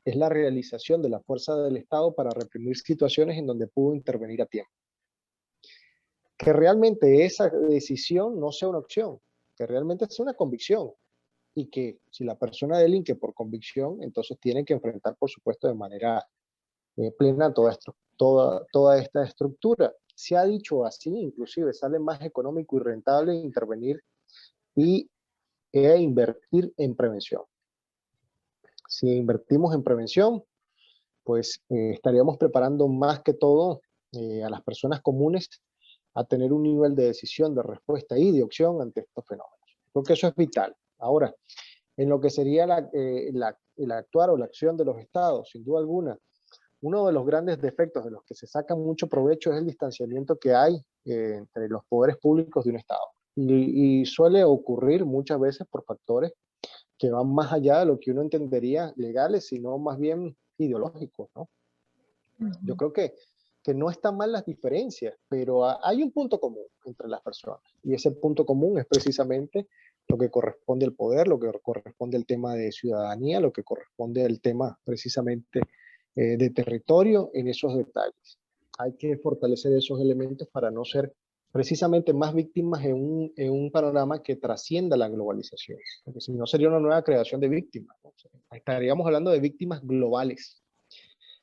es la realización de la fuerza del Estado para reprimir situaciones en donde pudo intervenir a tiempo. Que realmente esa decisión no sea una opción, que realmente sea una convicción, y que si la persona delinque por convicción, entonces tiene que enfrentar, por supuesto, de manera plena toda esta estructura. Se ha dicho así, inclusive sale más económico y rentable intervenir e invertir en prevención. Si invertimos en prevención, pues estaríamos preparando más que todo a las personas comunes a tener un nivel de decisión, de respuesta y de acción ante estos fenómenos. Creo que eso es vital. Ahora, en lo que sería el actuar o la acción de los estados, sin duda alguna, uno de los grandes defectos de los que se saca mucho provecho es el distanciamiento que hay entre los poderes públicos de un estado. Y suele ocurrir muchas veces por factores que van más allá de lo que uno entendería legales, sino más bien ideológicos, ¿no? Yo creo que no están mal las diferencias, pero hay un punto común entre las personas, y ese punto común es precisamente lo que corresponde al poder, lo que corresponde al tema de ciudadanía, lo que corresponde al tema precisamente de territorio en esos detalles. Hay que fortalecer esos elementos para no ser precisamente más víctimas en un panorama que trascienda la globalización, porque si no sería una nueva creación de víctimas, ¿no? Estaríamos hablando de víctimas globales.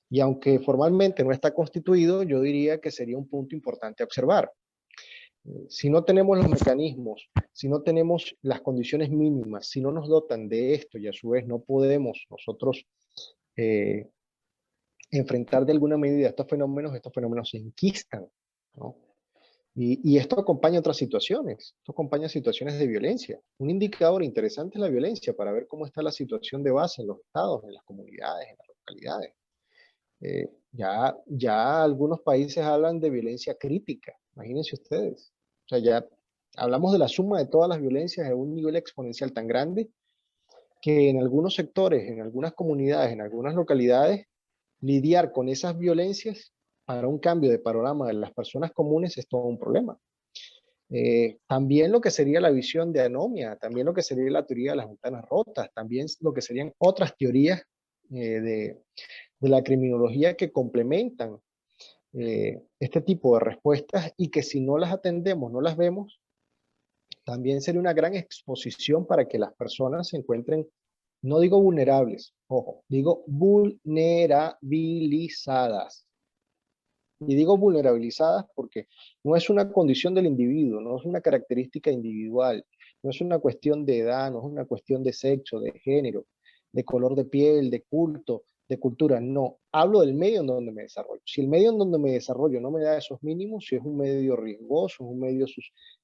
Y aunque formalmente no está constituido, yo diría que sería un punto importante a observar. Si no tenemos los mecanismos, si no tenemos las condiciones mínimas, si no nos dotan de esto y a su vez no podemos nosotros enfrentar de alguna medida estos fenómenos se enquistan, ¿no? Y esto acompaña otras situaciones, esto acompaña situaciones de violencia. Un indicador interesante es la violencia para ver cómo está la situación de base en los estados, en las comunidades, en las localidades. Ya algunos países hablan de violencia crítica, imagínense ustedes. O sea, ya hablamos de la suma de todas las violencias en un nivel exponencial tan grande que en algunos sectores, en algunas comunidades, en algunas localidades, lidiar con esas violencias para un cambio de panorama de las personas comunes es todo un problema. También lo que sería la visión de anomia, también lo que sería la teoría de las ventanas rotas, también lo que serían otras teorías de la criminología que complementan este tipo de respuestas y que si no las atendemos, no las vemos, también sería una gran exposición para que las personas se encuentren, no digo vulnerables, ojo, digo vulnerabilizadas. Y digo vulnerabilizadas porque no es una condición del individuo, no es una característica individual, no es una cuestión de edad, no es una cuestión de sexo, de género, de color de piel, de culto, de cultura, no. Hablo del medio en donde me desarrollo. Si el medio en donde me desarrollo no me da esos mínimos, si es un medio riesgoso, es un medio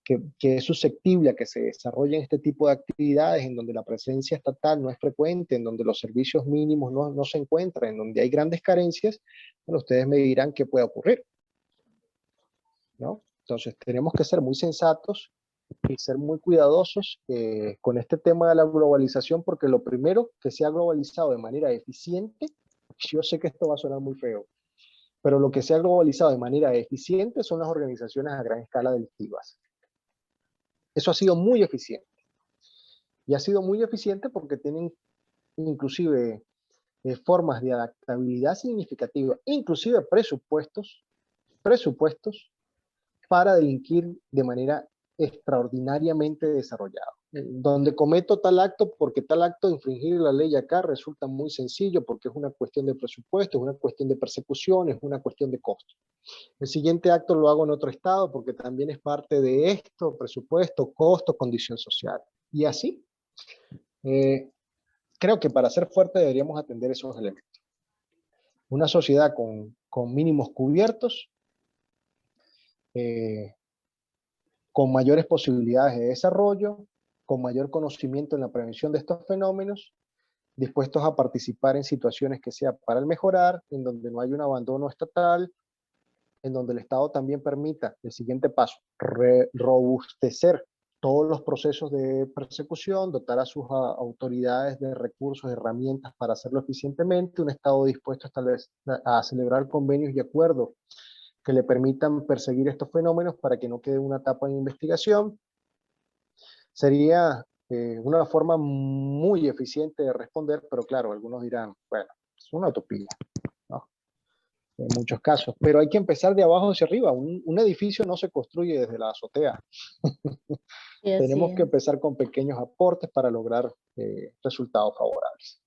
que es susceptible a que se desarrollen este tipo de actividades, en donde la presencia estatal no es frecuente, en donde los servicios mínimos no se encuentran, en donde hay grandes carencias, bueno, ustedes me dirán qué puede ocurrir, ¿no? Entonces tenemos que ser muy sensatos y ser muy cuidadosos con este tema de la globalización, porque lo primero que se ha globalizado de manera eficiente, yo sé que esto va a sonar muy feo, pero lo que se ha globalizado de manera eficiente son las organizaciones a gran escala delictivas. Eso ha sido muy eficiente. Y ha sido muy eficiente porque tienen inclusive formas de adaptabilidad significativa, inclusive presupuestos para delinquir de manera extraordinariamente desarrollada. donde cometo tal acto porque tal acto de infringir la ley acá resulta muy sencillo porque es una cuestión de presupuesto, es una cuestión de persecución, es una cuestión de costo. El siguiente acto lo hago en otro estado porque también es parte de esto, presupuesto, costo, condición social. Y así, creo que para ser fuerte deberíamos atender esos elementos. Una sociedad con mínimos cubiertos, con mayores posibilidades de desarrollo, con mayor conocimiento en la prevención de estos fenómenos, dispuestos a participar en situaciones que sea para el mejorar, en donde no hay un abandono estatal, en donde el Estado también permita el siguiente paso, robustecer todos los procesos de persecución, dotar a sus autoridades de recursos, herramientas para hacerlo eficientemente, un Estado dispuesto a celebrar convenios y acuerdos que le permitan perseguir estos fenómenos para que no quede una etapa de investigación. Sería una forma muy eficiente de responder, pero claro, algunos dirán, bueno, es una utopía, ¿no? En muchos casos, pero hay que empezar de abajo hacia arriba. Un edificio no se construye desde la azotea. Y así Tenemos que es. empezar con pequeños aportes para lograr resultados favorables.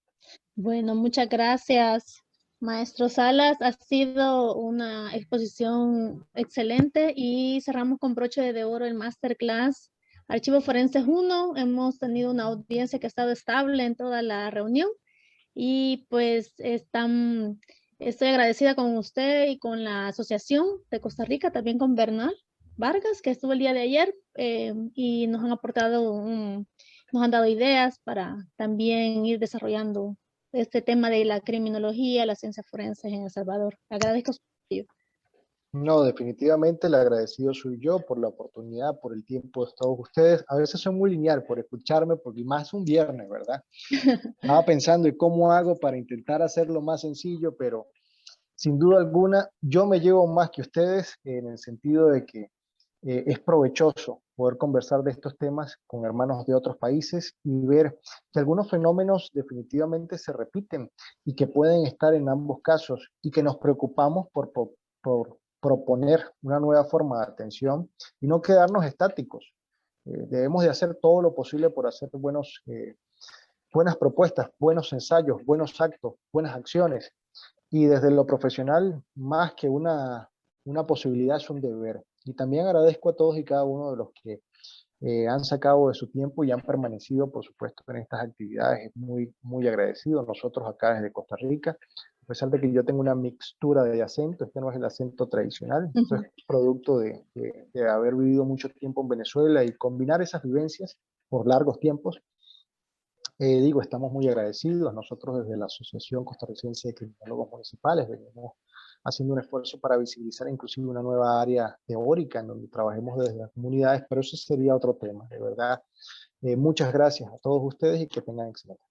Bueno, muchas gracias, maestro Salas. Ha sido una exposición excelente y cerramos con broche de oro el masterclass Archivo Forenses 1. Hemos tenido una audiencia que ha estado estable en toda la reunión y pues estoy agradecida con usted y con la Asociación de Costa Rica, también con Bernal Vargas, que estuvo el día de ayer y nos han aportado, nos han dado ideas para también ir desarrollando este tema de la criminología, la ciencia forense en El Salvador. Agradezco su apoyo. No, definitivamente el agradecido soy yo por la oportunidad, por el tiempo de todos ustedes. A veces soy muy lineal por escucharme, porque más un viernes, ¿verdad? Estaba pensando en cómo hago para intentar hacerlo más sencillo, pero sin duda alguna yo me llevo más que ustedes en el sentido de que es provechoso poder conversar de estos temas con hermanos de otros países y ver que algunos fenómenos definitivamente se repiten y que pueden estar en ambos casos y que nos preocupamos por proponer una nueva forma de atención y no quedarnos estáticos. Debemos de hacer todo lo posible por hacer buenas propuestas, buenos ensayos, buenos actos, buenas acciones. Y desde lo profesional, más que una posibilidad, es un deber. Y también agradezco a todos y cada uno de los que han sacado de su tiempo y han permanecido, por supuesto, en estas actividades. Es muy, muy agradecido. Nosotros acá desde Costa Rica, a pesar de que yo tengo una mixtura de acento, este no es el acento tradicional, esto es producto de haber vivido mucho tiempo en Venezuela y combinar esas vivencias por largos tiempos. Digo, estamos muy agradecidos. Nosotros desde la Asociación Costarricense de Criminólogos Municipales venimos haciendo un esfuerzo para visibilizar inclusive una nueva área teórica en donde trabajemos desde las comunidades, pero eso sería otro tema, de verdad. Muchas gracias a todos ustedes y que tengan excelente.